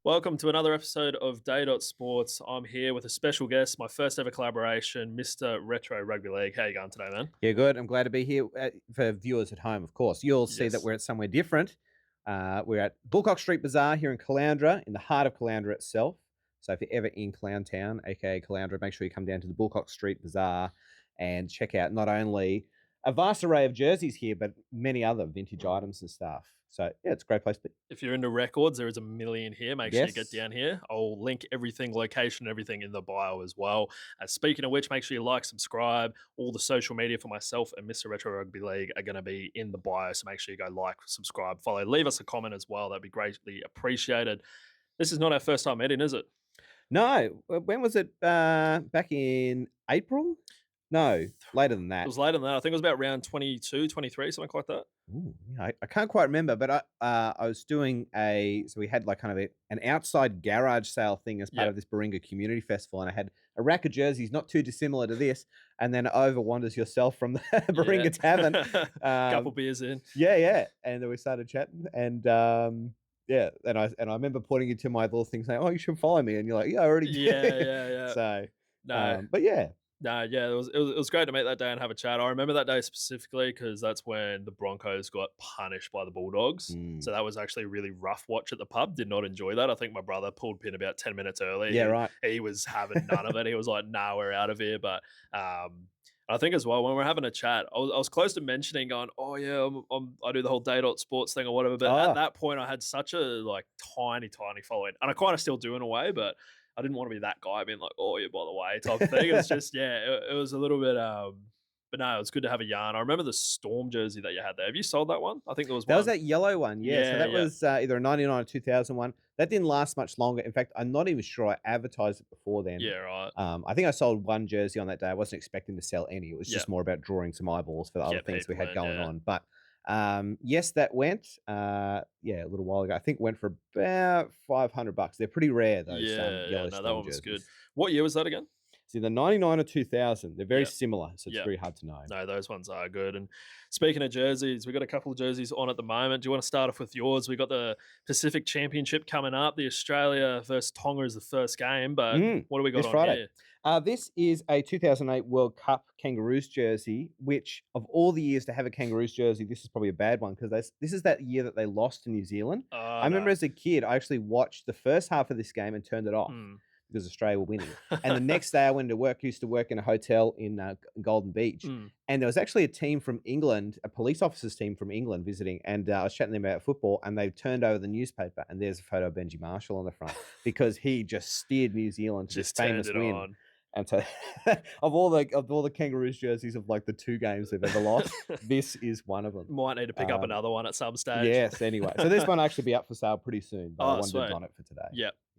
Welcome to another episode of Day.Sports. I'm here with a special guest, my first ever collaboration, Mr. Retro Rugby League. How you going today, man? Yeah, good. I'm glad to be here for viewers at home, of course. You'll see that Yes. we're at somewhere different. We're at Bulock Street Bazaar here in Caloundra, in the heart of Caloundra itself. So if you're ever in Clowntown, aka Caloundra, make sure you come down to the Bulock Street Bazaar and check out not only a vast array of jerseys here, but many other vintage items and stuff. So yeah, it's a great place to be. If you're into records, there is a million here. Make sure you get Yes. down here. I'll link everything, location, everything in the bio as well. Speaking of which, make sure you like, subscribe. All the social media for myself and Mr. Retro Rugby League are going to be in the bio. So make sure you go like, subscribe, follow. Leave us a comment as well. That'd be greatly appreciated. This is not our first time meeting, is it? No, when was it? Back in April? No, later than that. It was later than that. I think it was about round 22, 23, something like that. Ooh, yeah, I can't quite remember, but I was doing so we had like kind of an outside garage sale thing as part of this Baringa Community Festival, and I had a rack of jerseys, not too dissimilar to this, and then over wanders yourself from the Baringa Tavern. Couple beers in. Yeah, and then we started chatting, and yeah, and I remember pointing you to my little thing saying, "Oh, you should follow me," and you're like, "Yeah, I already did." Yeah. So, No. but yeah. No, yeah, it was great to meet that day and have a chat. I remember that day specifically because that's when the Broncos got punished by the Bulldogs. So that was actually a really rough watch at the pub. Did not enjoy that. I think my brother pulled pin about 10 minutes early. Yeah, right. He was having none of it. He was like, "Nah, we're out of here." But I think as well when we're having a chat, I was close to mentioning going, "Oh yeah, I do the whole Day.Sports thing or whatever." But at that point, I had such a like tiny following, and I kind of still do in a way, but I didn't want to be that guy being like, "Oh, yeah, by the way," type of thing. It was just, it was a little bit, but no, it was good to have a yarn. I remember the Storm jersey that you had there. Have you sold that one? I think there was one. That was that yellow one, yeah. So that was either a 99 or 2000 one. That didn't last much longer. In fact, I'm not even sure I advertised it before then. Yeah, right. I think I sold one jersey on that day. I wasn't expecting to sell any. It was just more about drawing some eyeballs for the other things we had going on. But yes, that went, a little while ago. I think it went for about $500. They're pretty rare, those yellow that one was jerseys. good. What year was that again? It's either 99 or 2000. They're very similar, so it's very hard to know. No, those ones are good. And speaking of jerseys, we've got a couple of jerseys on at the moment. Do you want to start off with yours? We've got the Pacific Championship coming up. The Australia versus Tonga is the first game, but what do we got on Friday here? This is a 2008 World Cup Kangaroos jersey, which of all the years to have a Kangaroos jersey, this is probably a bad one because this is that year that they lost to New Zealand. I remember as a kid, I actually watched the first half of this game and turned it off. Because Australia were winning. And the next day I went to work, used to work in a hotel in Golden Beach. And there was actually a team from England, a police officers team from England visiting. And I was chatting to them about football and they turned over the newspaper and there's a photo of Benji Marshall on the front because he just steered New Zealand to this famous win. On. And so of all the Kangaroos jerseys of like the two games they've ever lost, this is one of them. Might need to pick up another one at some stage. Yes, anyway. So this one will actually be up for sale pretty soon. But I wanted on it for today.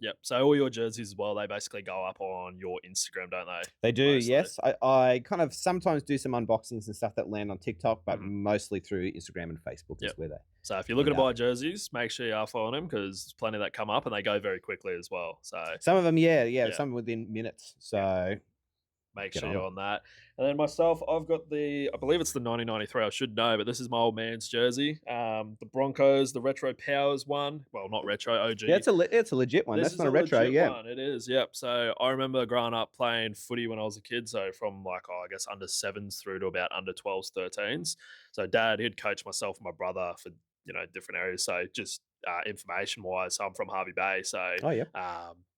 Yep. So all your jerseys as well, they basically go up on your Instagram, don't they? They do, mostly. Yes. I kind of sometimes do some unboxings and stuff that land on TikTok, but mostly through Instagram and Facebook is where they. So if you're looking to buy jerseys, make sure you are following them because there's plenty that come up and they go very quickly as well. So some of them, some within minutes. So make sure you're on that. And then myself, I've got I believe it's the 1993. I should know, but this is my old man's jersey. The Broncos, the Retro Powers one. Well, not retro, OG. Yeah, it's a legit one. That's not a retro, one. It is, yep. So I remember growing up playing footy when I was a kid. So from I guess under 7s through to about under 12s, 13s. So Dad, he'd coach myself and my brother for different areas. So just information wise, so I'm from Harvey Bay. So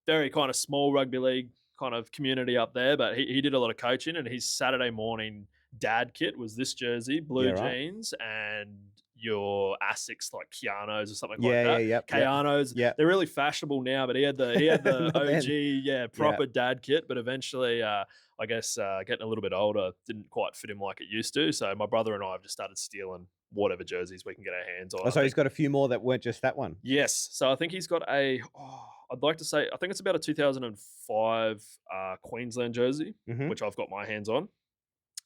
very kind of small rugby league kind of community up there, but he did a lot of coaching and his Saturday morning dad kit was this jersey, blue jeans and your Asics like Keanos or something like that. Keanos. They're really fashionable now, but he had the OG, proper dad kit, but eventually I guess getting a little bit older didn't quite fit him like it used to. So my brother and I have just started stealing whatever jerseys we can get our hands on. Oh, so he's got a few more that weren't just that one. Yes. So I think he's got I'd like to say, I think it's about a 2005 Queensland jersey, which I've got my hands on.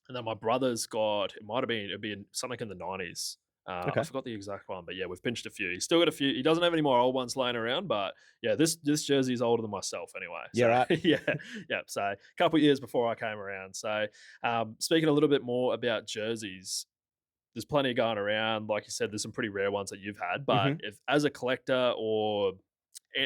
And then my brother's got, it'd be something in the 90s. I forgot the exact one, but we've pinched a few. He's still got a few. He doesn't have any more old ones laying around, but this jersey is older than myself anyway. So, right. So a couple of years before I came around. So speaking a little bit more about jerseys, there's plenty going around. Like you said, there's some pretty rare ones that you've had, but if as a collector or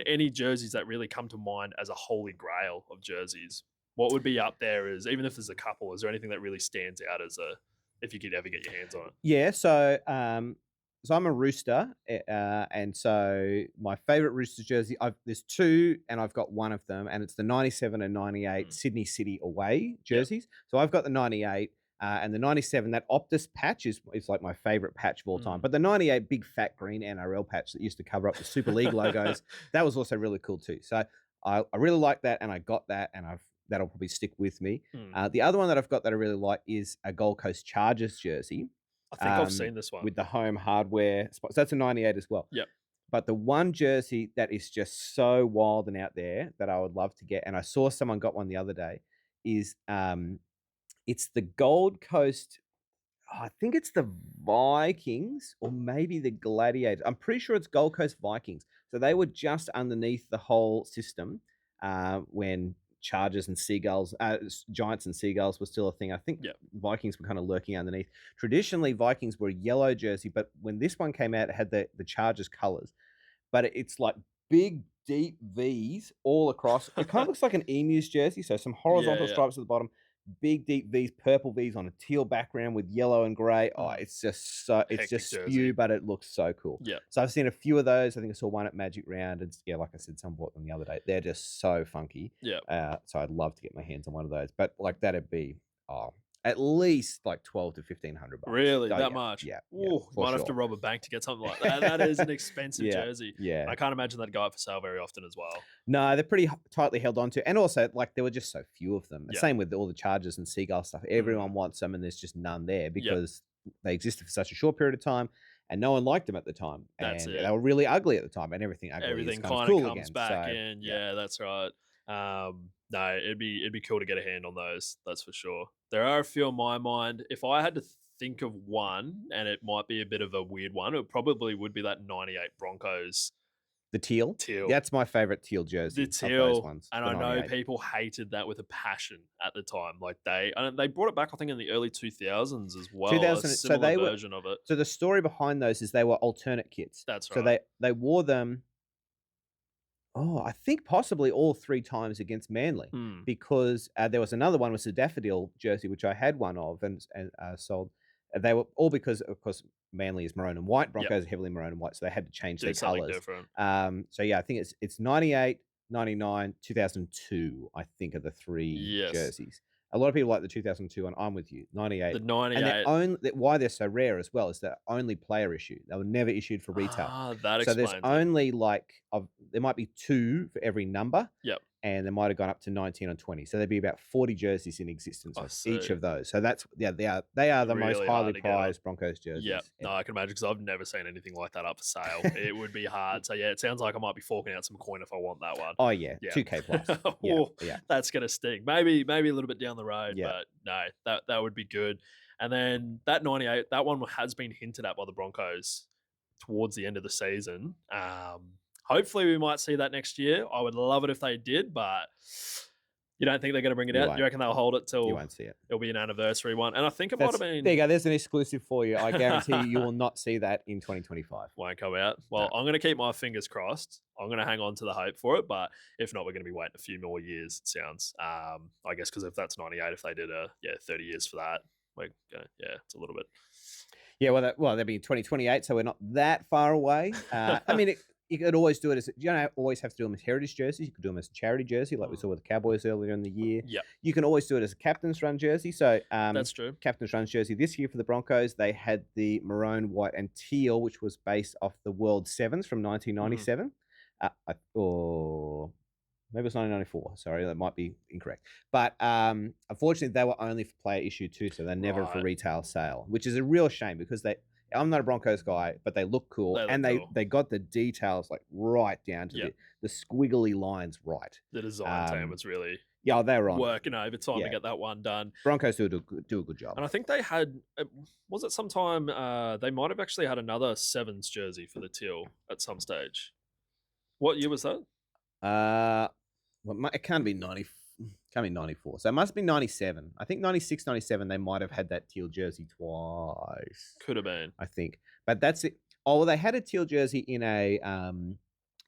any jerseys that really come to mind as a holy grail of jerseys? What would be up there as, even if there's a couple, is there anything that really stands out as a, if you could ever get your hands on it? Yeah, so I'm a Rooster, and so my favorite Roosters jersey, there's two, and I've got one of them, and it's the 97 and 98 Sydney City away jerseys. Yep. So I've got the 98 and the 97. That Optus patch is like my favorite patch of all time. But the 98 big fat green NRL patch that used to cover up the Super League logos, that was also really cool too. So I really like that, and I got that, and that'll probably stick with me. The other one that I've got that I really like is a Gold Coast Chargers jersey. I think I've seen this one. With the home hardware spot. So that's a 98 as well. Yep. But the one jersey that is just so wild and out there that I would love to get, and I saw someone got one the other day, is it's the Gold Coast, I think it's the Vikings or maybe the Gladiators. I'm pretty sure it's Gold Coast Vikings. So they were just underneath the whole system when Chargers and Seagulls, Giants and Seagulls were still a thing. I think Vikings were kind of lurking underneath. Traditionally, Vikings were a yellow jersey, but when this one came out, it had the Chargers colors. But it's like big, deep V's all across. It kind of looks like an Emus jersey, so some horizontal stripes at the bottom, big, deep V's, purple V's on a teal background with yellow and grey. Oh, it's just so, it's just spew, but it looks so cool. Yeah. So I've seen a few of those. I think I saw one at Magic Round. And like I said, someone bought them the other day. They're just so funky. Yeah. So I'd love to get my hands on one of those. But like that'd be at least like $1,200 to $1,500. Really? That much? Yeah. Ooh, might have to rob a bank to get something like that. That is an expensive jersey. Yeah. I can't imagine that go up for sale very often as well. No, they're pretty tightly held onto. And also, like, there were just so few of them. Same with all the Chargers and Seagull stuff. Everyone wants them, and there's just none there because they existed for such a short period of time, and no one liked them at the time. That's and it. They were really ugly at the time, and everything ugly everything kind of cool comes again, back in. Yeah, that's right. No, it'd be cool to get a hand on those. That's for sure. There are a few in my mind. If I had to think of one, and it might be a bit of a weird one, it probably would be that 98 Broncos. The teal? That's my favorite teal jersey. The teal. Ones, and I know people hated that with a passion at the time. Like they brought it back, I think, in the early 2000s as well. 2000, so they version of it. So the story behind those is they were alternate kits. That's right. So they wore them, I think possibly all 3 times against Manly because there was another one was a daffodil jersey, which I had one of and sold. They were all because, of course, Manly is maroon and white. Broncos are heavily maroon and white, so they had to change their colors. So yeah, I think it's 98, 99, 2002. I think are the 3 jerseys. A lot of people like the 2002 one. I'm with you. 98. The 98. And why they're so rare as well is they're only player issued. They were never issued for retail. That so explains there's only there might be 2 for every number. Yep. And they might have gone up to 19 or 20. So there'd be about 40 jerseys in existence of each of those. So that's they are the really most highly prized Broncos jerseys. Yeah, no, I can imagine because I've never seen anything like that up for sale. It would be hard. So yeah, it sounds like I might be forking out some coin if I want that one. Oh yeah. 2K plus. That's gonna sting. Maybe a little bit down the road, but no, that would be good. And then that 98, that one has been hinted at by the Broncos towards the end of the season. Hopefully we might see that next year. I would love it if they did, but you don't think they're going to bring it out? You reckon they'll hold it till you won't see it? It'll be an anniversary one. And I think it might have been... There you go. There's an exclusive for you. I guarantee you will not see that in 2025. Won't come out. Well, I'm going to keep my fingers crossed. I'm going to hang on to the hope for it. But if not, we're going to be waiting a few more years, it sounds. I guess because if that's 98, if they did 30 years for that, we're going to, it's a little bit... Yeah, well, that'd be 2028, so we're not that far away. I mean... You could always do it as you don't always have to do them as heritage jerseys. You could do them as a charity jersey, like we saw with the Cowboys earlier in the year. Yeah, you can always do it as a captain's run jersey. So that's true. Captain's run jersey this year for the Broncos, they had the maroon, white, and teal, which was based off the World Sevens from 1997, or maybe it's 1994. Sorry, that might be incorrect. But unfortunately, they were only for player issue too, so they're never for retail sale, which is a real shame because I'm not a Broncos guy, but they look cool. They got the details like right down to the squiggly lines right. The design team was really they were on working overtime to get that one done. Broncos do a good job. And I think they had, was it sometime, they might have actually had another Sevens jersey for the teal at some stage. What year was that? Well, it can't be 94. Can't be 94. So it must be 97. I think 96, 97, they might have had that teal jersey twice. Could have been. I think. But that's it. Oh, well, they had a teal jersey in a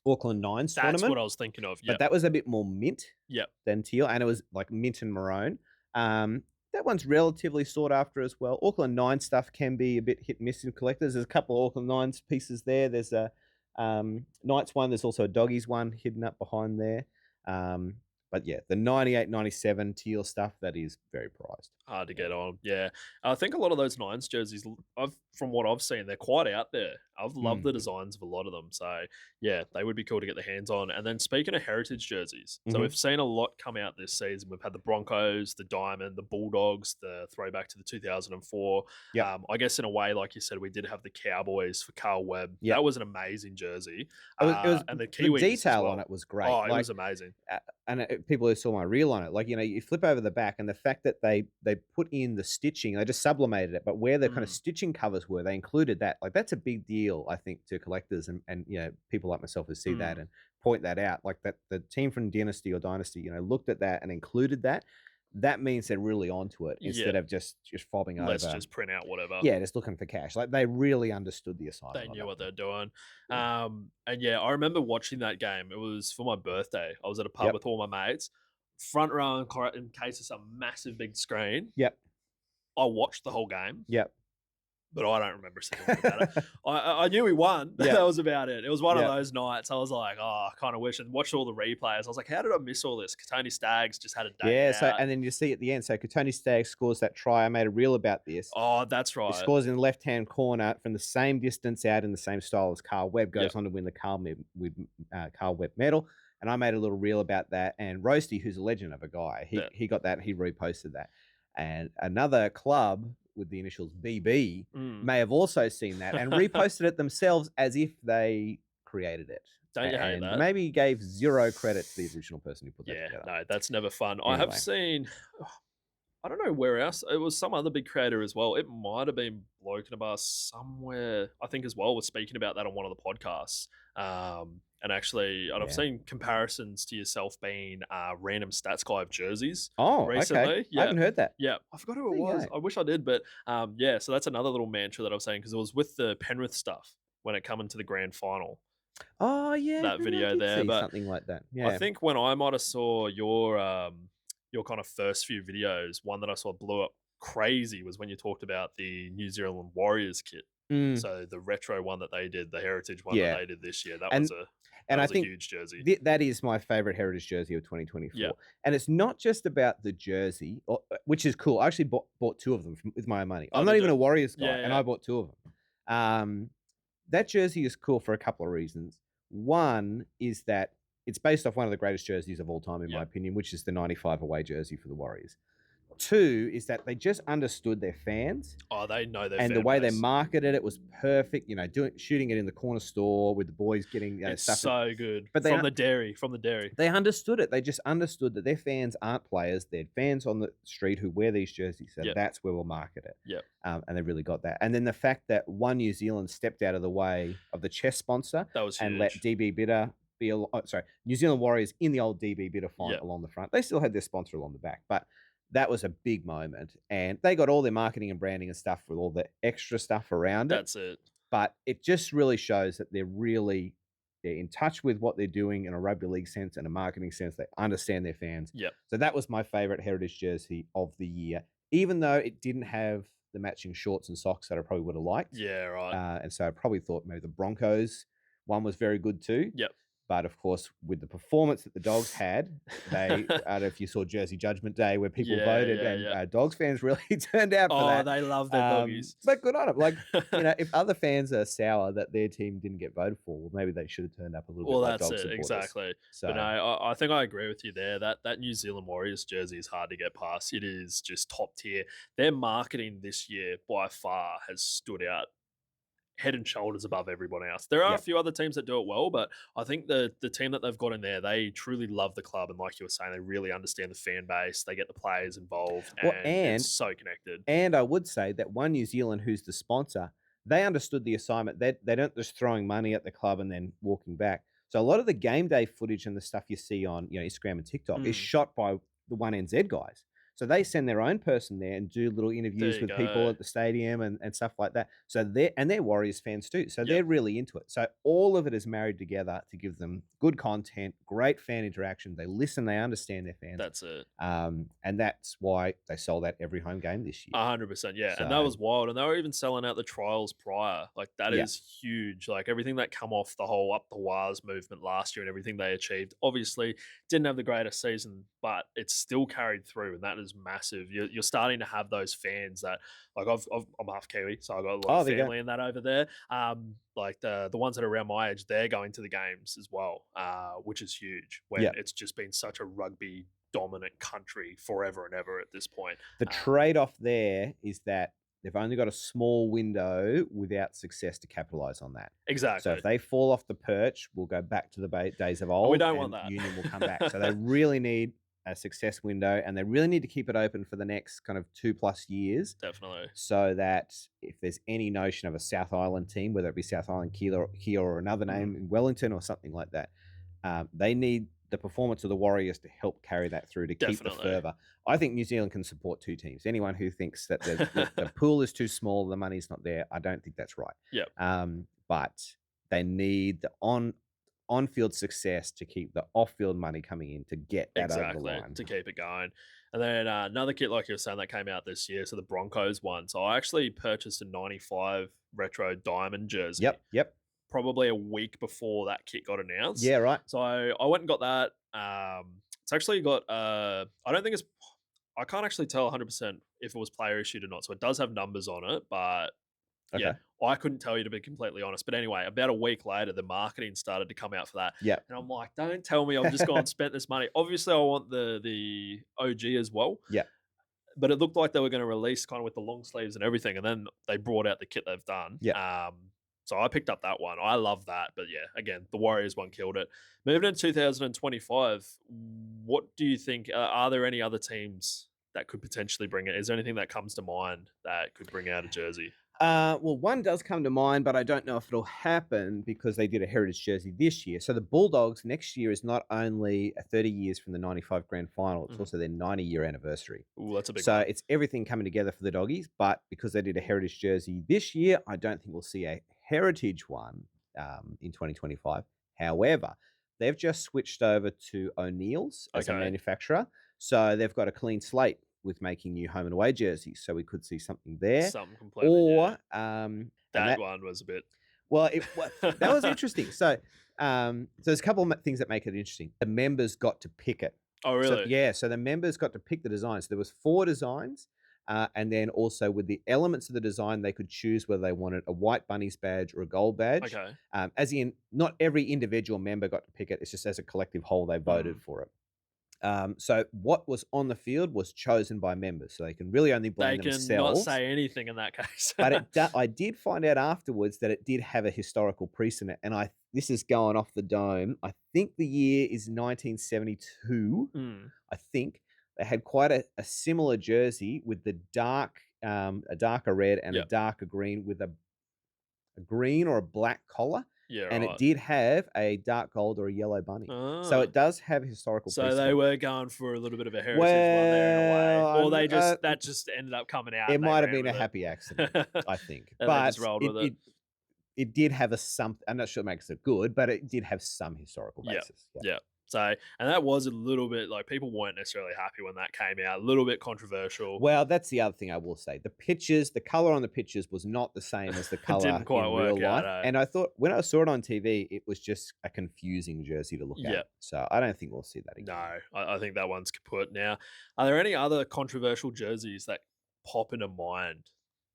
Auckland Nines That's tournament. what I was thinking of. But Yep. that was a bit more mint Yep. than teal, and it was like mint and maroon. That one's relatively sought after as well. Auckland Nine stuff can be a bit hit and miss in collectors. There's a couple of Auckland Nines pieces there. There's a Knights one. There's also a Doggies one hidden up behind there. But yeah, the 98, 97 teal stuff, that is very prized. Hard to get on. Yeah. I think a lot of those Nines jerseys, from what I've seen, they're quite out there. I've loved the designs of a lot of them. So, yeah, they would be cool to get their hands on. And then speaking of heritage jerseys, so we've seen a lot come out this season. We've had the Broncos, the Diamond, the Bulldogs, the throwback to the 2004. Yep. I guess in a way, like you said, we did have the Cowboys for Carl Webb. Yep. That was an amazing jersey. It was and the Kiwis detail as well. on it was great. Oh, it was amazing. And people who saw my reel on it, like, you flip over the back, and the fact that they put in the stitching, they just sublimated it, but where the kind of stitching covers were, they included that. Like, that's a big deal, I think, to collectors and people like myself who see that and point that out. Like, that the team from Dynasty looked at that and included that. That means they're really onto it instead of just fobbing over. Let's just print out whatever. Yeah, just looking for cash. Like, they really understood the assignment. They knew what they're doing. And yeah, I remember watching that game. It was for my birthday. I was at a pub with all my mates. Front row in case of some massive big screen. Yep. I watched the whole game. Yep. But I don't remember seeing about it. I knew we won. Yep. That was about it. It was one of those nights. I was like, I kind of wish, and watched all the replays. I was like, how did I miss all this? Tony Staggs just had a day out. So, and then you see at the end, so Tony Staggs scores that try. I made a reel about this. Oh, that's right. He scores in the left-hand corner from the same distance out in the same style as Carl Webb, goes on to win the Carl Webb medal. And I made a little reel about that. And Roasty, who's a legend of a guy, he got that. He reposted that. And another club with the initials BB may have also seen that and reposted it themselves as if they created it. Don't you hate that? Maybe gave zero credit to the original person who put that together. No, that's never fun. Anyway. I have seen, I don't know where else. It was some other big creator as well. It might have been Bloke in a Bar somewhere, I think as well, was speaking about that on one of the podcasts. And actually, I've seen comparisons to yourself being random stats guy of jerseys. Oh, recently. Okay. I haven't heard that. Yeah, I forgot who it was. I wish I did, but so that's another little mantra that I was saying, because it was with the Penrith stuff when it come into the grand final. Oh yeah, that video there, but something like that. Yeah, I think when I might have saw your kind of first few videos, one that I saw blew up crazy was when you talked about the New Zealand Warriors kit. So the retro one that they did, the heritage one that they did this year, that was a huge jersey. That is my favorite heritage jersey of 2024. Yeah. And it's not just about the jersey, which is cool. I actually bought two of them with my own money. I'm not even a Warriors guy, and I bought two of them. That jersey is cool for a couple of reasons. One is that it's based off one of the greatest jerseys of all time, in my opinion, which is the 95 away jersey for the Warriors. Two is that they just understood their fans. Oh, they know their and fan the way base. they marketed it was perfect. Shooting it in the corner store with the boys getting it's stuff. So good. But from the dairy. They understood it. They just understood that their fans aren't players. They're fans on the street who wear these jerseys. So that's where we'll market it. Yep. And they really got that. And then the fact that One New Zealand stepped out of the way of the chess sponsor and let DB Bitter be New Zealand Warriors in the old DB Bitter font along the front. They still had their sponsor along the back, but that was a big moment, and they got all their marketing and branding and stuff with all the extra stuff around it. That's it. But it just really shows that they're in touch with what they're doing in a rugby league sense and a marketing sense. They understand their fans. Yep. So that was my favorite heritage jersey of the year, even though it didn't have the matching shorts and socks that I probably would have liked. Yeah, right. And so I probably thought maybe the Broncos one was very good too. Yep. But of course, with the performance that the Dogs had, I don't know if you saw Jersey Judgment Day where people voted, and Dogs fans really turned out for that. Oh, they love their doggies. But good on them. Like, if other fans are sour that their team didn't get voted for, well, maybe they should have turned up a little bit. Well, that's it, exactly. So, but no, I think I agree with you there. That New Zealand Warriors jersey is hard to get past. It is just top tier. Their marketing this year by far has stood out head and shoulders above everyone else. There are a few other teams that do it well, but I think the team that they've got in there, they truly love the club, and like you were saying, they really understand the fan base. They get the players involved, and it's so connected. And I would say that One New Zealand, who's the sponsor, they understood the assignment. They don't just throwing money at the club and then walking back. So a lot of the game day footage and the stuff you see on Instagram and TikTok is shot by the One NZ guys. So they send their own person there and do little There interviews you with people go. at the stadium and stuff like that. So they're Warriors fans too. So Yep. they're really into it. So all of it is married together to give them good content, great fan interaction. They listen, they understand their fans. That's it. And that's why they sold out every home game this year. 100%, yeah, and that So was wild, and they were even selling out the trials prior. Like, that yeah, is huge. Like, everything that come off the whole Up the Wires movement last year and everything they achieved, obviously didn't have the greatest season, but it still carried through, and that is massive. You're starting to have those fans that, like, I'm half Kiwi, so I've got a lot oh, of there you go. family in that over there. Like the ones that are around my age, they're going to the games as well, which is huge when Yeah. it's just been such a rugby dominant country forever and ever at this point. The trade-off there is that they've only got a small window without success to capitalize on that. So Exactly. if they fall off the perch, we'll go back to the days of old. We don't want that. Union will come back. So they really need a success window, and they really need to keep it open for the next kind of 2+ years. Definitely. So that if there's any notion of a South Island team, whether it be South Island, Kia or another name in Wellington or something like that, they need the performance of the Warriors to help carry that through to keep the fervour. I think New Zealand can support 2 teams. Anyone who thinks that the pool is too small, the money's not there, I don't think that's right. Yep. But they need the on-field success to keep the off-field money coming in to get that over the line. To keep it going. And then another kit, like you were saying, that came out this year, so the Broncos one. So I actually purchased a 95 retro diamond jersey. Yep. Probably a week before that kit got announced. Yeah, right. So I went and got that. It's actually got I don't think I can't actually tell 100% if it was player issued or not. So it does have numbers on it, but yeah, I couldn't tell you, to be completely honest. But anyway, about a week later, the marketing started to come out for that. Yeah. And I'm like, don't tell me I've just gone and spent this money. Obviously, I want the OG as well. Yeah. But it looked like they were going to release kind of with the long sleeves and everything. And then they brought out the kit they've done. Yeah. So I picked up that one. I love that. But yeah, again, the Warriors one killed it. Moving into 2025, what do you think? Are there any other teams that could potentially bring it? Is there anything that comes to mind that could bring out a jersey? Well, one does come to mind, but I don't know if it'll happen because they did a heritage jersey this year. So the Bulldogs next year is not only 30 years from the 95 grand final, it's also their 90-year anniversary. Ooh, that's a big So one. it's everything coming together for the Doggies, but because they did a heritage jersey this year, I don't think we'll see a heritage one in 2025. However, they've just switched over to O'Neill's as a manufacturer. So they've got a clean slate with making new home and away jerseys. So we could see something there. Something completely Or that one was a bit... Well, that was interesting. So there's a couple of things that make it interesting. The members got to pick it. Oh, really? So the members got to pick the design. So there was 4 designs. And then also with the elements of the design, they could choose whether they wanted a white bunnies badge or a gold badge. Okay. As in, not every individual member got to pick it. It's just as a collective whole, they voted for it. So what was on the field was chosen by members, so they can really only blame themselves. They can not say anything in that case. But I did find out afterwards that it did have a historical precedent, and this is going off the dome. I think the year is 1972. I think they had quite a similar jersey with the a darker red and a darker green with a green or a black collar. Yeah, and it did have a dark gold or a yellow bunny. So it does have historical precedent. So they were going for a little bit of a heritage one there in a way. Or they that just ended up coming out. It might have been a happy accident, I think. But it did have I'm not sure it makes it good, but it did have some historical basis. Yeah. So, and that was a little bit like, people weren't necessarily happy when that came out. A little bit controversial. Well, that's the other thing I will say. The color on the pictures was not the same as the color in real life. And I thought when I saw it on TV, it was just a confusing jersey to look at. So I don't think we'll see that again. No, I think that one's kaput now. Are there any other controversial jerseys that pop into mind?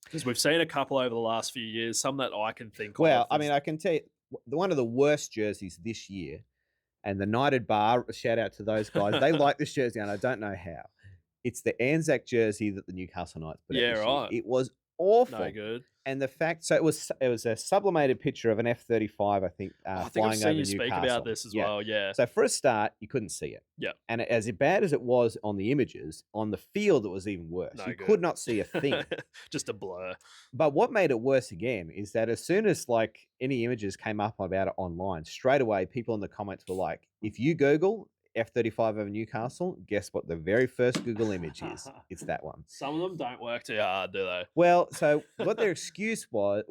Because we've seen a couple over the last few years, some that I can think of. Well, I mean, I can tell you, one of the worst jerseys this year, and the Knighted Bar, shout out to those guys. They like this jersey, and I don't know how. It's the Anzac jersey that the Newcastle Knights put out this year. It was awful. No good. And the fact, so it was a sublimated picture of an F-35, I think, flying I've seen over you Newcastle. Speak about this as well, yeah. So for a start, you couldn't see it. Yeah. And as bad as it was on the images, on the field, it was even worse. You could not see a thing. Just a blur. But what made it worse again is that as soon as like any images came up about it online, straight away, people in the comments were like, if you Google F-35 over Newcastle. Guess what the very first Google image is? It's that one. Some of them don't work too hard, do they? Well, so what their excuse was,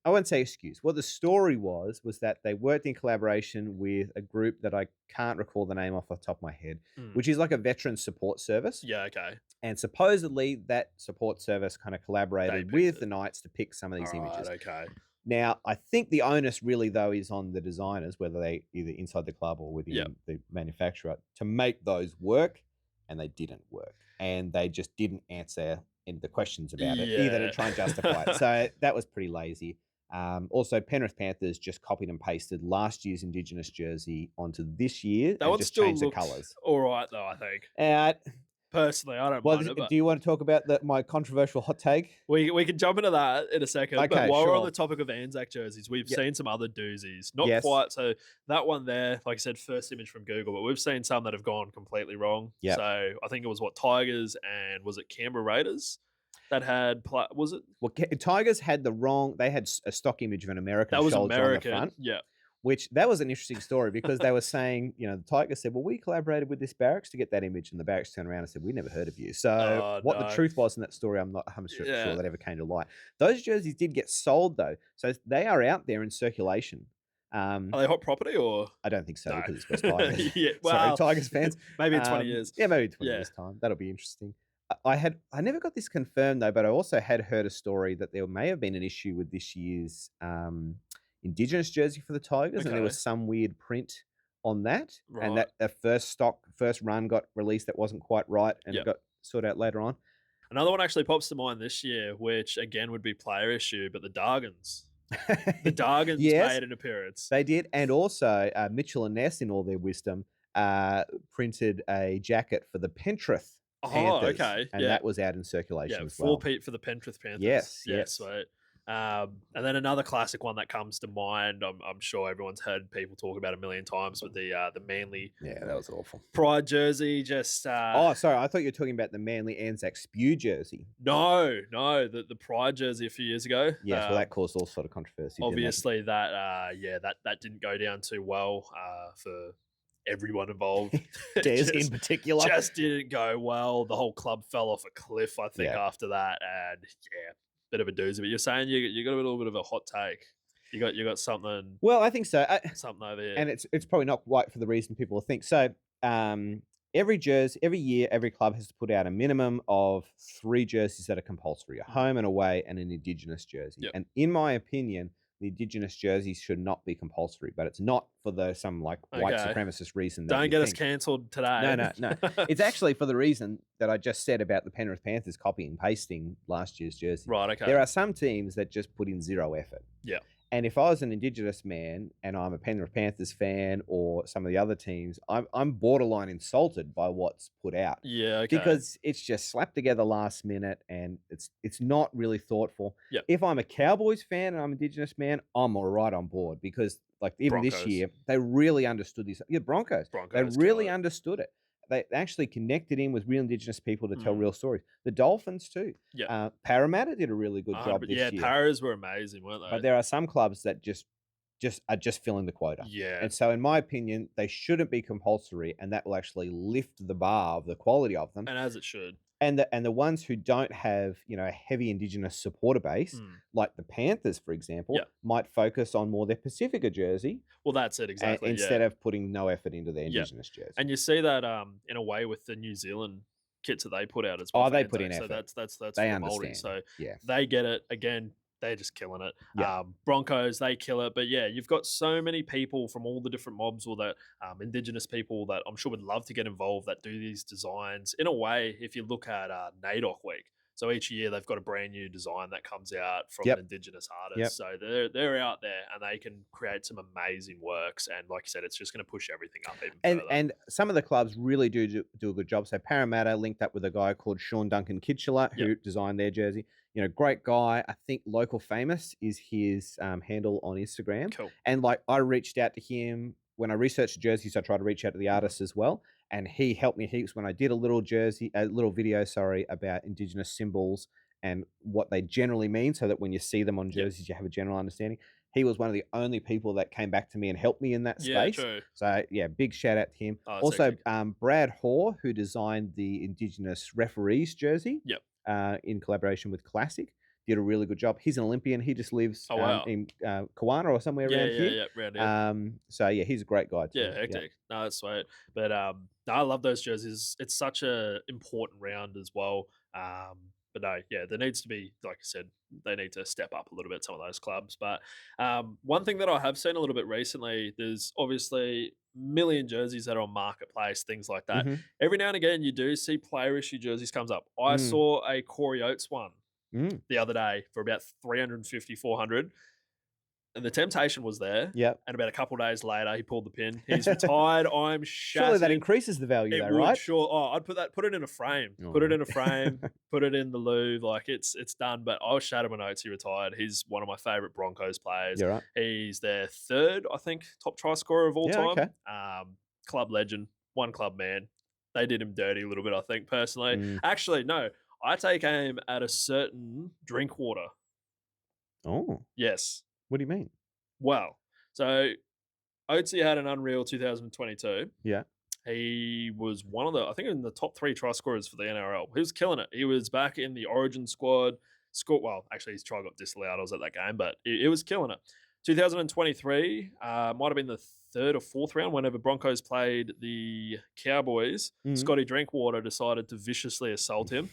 I won't say excuse. What the story was that they worked in collaboration with a group that I can't recall the name off the top of my head, which is like a veteran support service. Yeah, okay. And supposedly that support service kind of collaborated with the Knights to pick some of these images. Okay. Now, I think the onus really, though, is on the designers, whether they either inside the club or within the manufacturer, to make those work, and they didn't work. And they just didn't answer the questions about it, either to try and justify it. So that was pretty lazy. Also, Penrith Panthers just copied and pasted last year's Indigenous jersey onto this year and just changed the colours. All right, though, I think. Personally, I don't mind it. Do you want to talk about my controversial hot take? We can jump into that in a second. Okay, but while we're on the topic of Anzac jerseys, we've seen some other doozies. Not quite. So that one there, like I said, first image from Google, but we've seen some that have gone completely wrong. Yep. So I think it was Tigers and was it Canberra Raiders that had, was it? Well, Tigers had they had a stock image of an American soldier on the front. Yeah. Which that was an interesting story because they were saying, the Tigers said, well, we collaborated with this barracks to get that image. And the barracks turned around and said, we never heard of you. So the truth was in that story, I'm not 100% sure that ever came to light. Those jerseys did get sold, though. So they are out there in circulation. Are they hot property or? I don't think so because it's West Tigers. Well, sorry, Tigers fans. Maybe in 20 years. Yeah, maybe 20 years time. That'll be interesting. I never got this confirmed, though, but I also had heard a story that there may have been an issue with this year's Indigenous jersey for the Tigers, and there was some weird print on that, and that a first run got released that wasn't quite right, and it got sorted out later on. Another one actually pops to mind this year, which again would be player issue, but the Dargans. The Dargans made an appearance. They did, and also Mitchell and Ness, in all their wisdom, printed a jacket for the Penrith Panthers, and that was out in circulation as well. 4-peat for the Penrith Panthers. Yes. Sweet. And then another classic one that comes to mind, I'm sure everyone's heard people talk about a million times, with the Manly that was awful Pride jersey. Just sorry, I thought you were talking about the Manly Anzac Spew jersey. No, the Pride jersey a few years ago. Yes, well, that caused all sort of controversy. Obviously, that didn't go down too well for everyone involved. Des in particular, just didn't go well. The whole club fell off a cliff, I think, after that, and bit of a doozy. But you're saying you got a little bit of a hot take. You got something. Well, I think so. Something over here, and it's probably not quite for the reason people think. So, every year, every club has to put out a minimum of 3 jerseys that are compulsory: a home and away, and an Indigenous jersey. Yep. And in my opinion, the Indigenous jerseys should not be compulsory, but it's not for some white supremacist reason. Don't get us cancelled today. No. It's actually for the reason that I just said about the Penrith Panthers copying and pasting last year's jersey. Right, okay. There are some teams that just put in zero effort. Yeah. And if I was an Indigenous man and I'm a Penrith Panthers fan or some of the other teams, I'm borderline insulted by what's put out. Yeah, okay. Because it's just slapped together last minute and it's not really thoughtful. Yep. If I'm a Cowboys fan and I'm an Indigenous man, I'm all right on board because this year they really understood this. Yeah, Broncos they really understood it. They actually connected in with real Indigenous people to tell real stories. The Dolphins too. Yeah. Parramatta did a really good job this year. Yeah, Paras were amazing, weren't they? But there are some clubs that just are filling the quota. Yeah. And so in my opinion, they shouldn't be compulsory, and that will actually lift the bar of the quality of them. And as it should. And the ones who don't have, a heavy Indigenous supporter base, like the Panthers, for example, might focus on more their Pacifica jersey. Well, that's it, exactly. Instead of putting no effort into their Indigenous jersey. And you see that in a way with the New Zealand kits that they put out as well. Oh, they put in effort. So that's they understand. So yeah, they get it. Again, they're just killing it. Yeah. Broncos, they kill it. But yeah, you've got so many people from all the different mobs or that Indigenous people that I'm sure would love to get involved that do these designs. In a way, if you look at NAIDOC Week, so each year they've got a brand new design that comes out from an Indigenous artist. So they're out there and they can create some amazing works. And like you said, it's just going to push everything up even further. And some of the clubs really do a good job. So Parramatta linked up with a guy called Shaun Kitcheler who designed their jersey. Great guy. I think Local Famous is his handle on Instagram. Cool. And I reached out to him when I researched jerseys. I tried to reach out to the artists as well. And he helped me heaps when I did a little video, about Indigenous symbols and what they generally mean, so that when you see them on jerseys, you have a general understanding. he was one of the only people that came back to me and helped me in that Yeah, space. true. So yeah, big shout out to him. Oh, that's Also, hectic. Brad Hoare, who designed the Indigenous referees jersey, Yep. in collaboration with Classic, did a really good job. He's an Olympian. He just lives Oh, wow. in Kawana or somewhere Yeah, around yeah, here. yeah, around here. So yeah, he's a great guy too. Yeah, hectic. No, that's sweet. But no, I love those jerseys. It's such a important round as well. But no, yeah, there needs to be, like I said, they need to step up a little bit, some of those clubs. But one thing that I have seen a little bit recently, there's obviously million jerseys that are on marketplace, things like that. Mm-hmm. Every now and again, you do see player issue jerseys comes up. I Mm. saw a Corey Oates one Mm. the other day for about 350, 400. And the temptation was there. Yep. And about a couple of days later, he pulled the pin. He's retired. I'm shattered. Surely that increases the value, It though, would, right? sure. Oh, I'd put it in a frame. Put it in a frame. Put it in the loo. Like it's done. But I was shattered when Oates retired. He's one of my favorite Broncos players. You're right. He's their third, I think, top try scorer of all Yeah, time. okay. Club legend, one club man. They did him dirty a little bit, I think, personally. Mm. Actually, no. I take aim at a certain drink water. Oh, Yes. what do you mean? Well, so Oatsy had an unreal 2022. Yeah. He was one of the, I think, in the top 3 try scorers for the NRL. He was killing it. He was back in the Origin squad. Well, actually, his try got disallowed. I was at that game, but it was killing it. 2023 might have been the 3rd or 4th round whenever Broncos played the Cowboys. Mhm. Scotty Drinkwater decided to viciously assault him.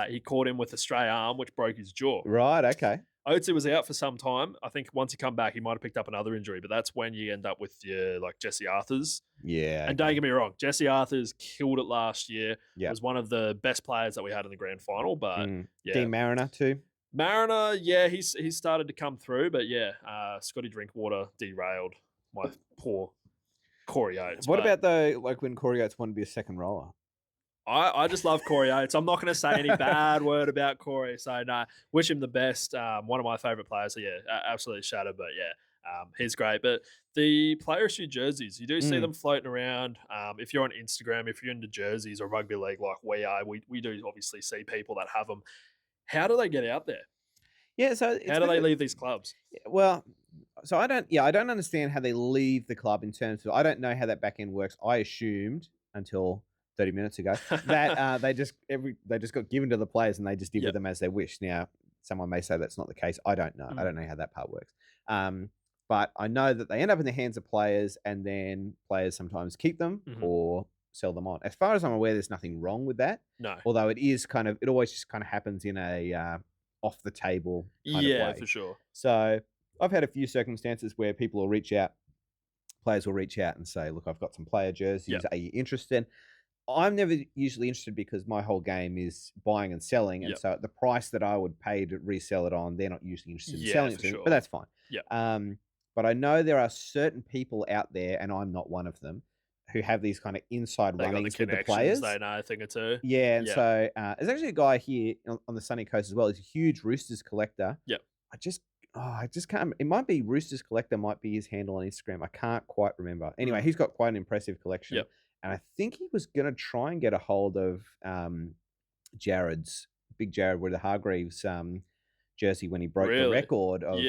He caught him with a stray arm, which broke his jaw. Right, okay. Oatsy was out for some time. I think once he come back, he might have picked up another injury, but that's when you end up with your like Jesse Arthurs. Yeah. And don't get me wrong, Jesse Arthurs killed it last year. Yeah. Was one of the best players that we had in the grand final. But yeah, Dean Mariner too. Mariner, yeah, he's started to come through, but yeah, Scotty Drinkwater derailed my poor Corey Oates. What about though, like when Corey Oates wanted to be a second roller? I just love Corey Oates. I'm not going to say any bad word about Corey. So, no, wish him the best. One of my favourite players. So, yeah, absolutely shattered. But, yeah, he's great. But the player issue jerseys, you do see them floating around. If you're on Instagram, if you're into jerseys or rugby league like we are, we do obviously see people that have them. How do they get out there? Yeah, so how do they leave these clubs? Well, so I don't understand how they leave the club in terms of, I don't know how that back end works. I assumed until 30 minutes ago that they just got given to the players and they just did with them as they wish. Now, someone may say that's not the case. I don't know. I don't know how that part works. But I know that they end up in the hands of players and then players sometimes keep them or sell them on. As far as I'm aware, there's nothing wrong with that. No. Although it always just kind of happens in a off the table kind of way. For sure. So I've had a few circumstances where people will reach out, players will reach out and say, look, I've got some player jerseys. Are you interested? I'm never usually interested because my whole game is buying and selling. And so at the price that I would pay to resell it on, they're not usually interested in selling it to me, but that's fine. But I know there are certain people out there, and I'm not one of them, who have these kind of inside runnings with the players. They know a thing or two. Yeah, and so there's actually a guy here on the sunny coast as well. He's a huge Roosters collector. Yep. I just can't. It might be Roosters collector, might be his handle on Instagram. I can't quite remember. Anyway, he's got quite an impressive collection. Yep. And I think he was going to try and get a hold of Big Jared with the Hargreaves jersey when he broke the record of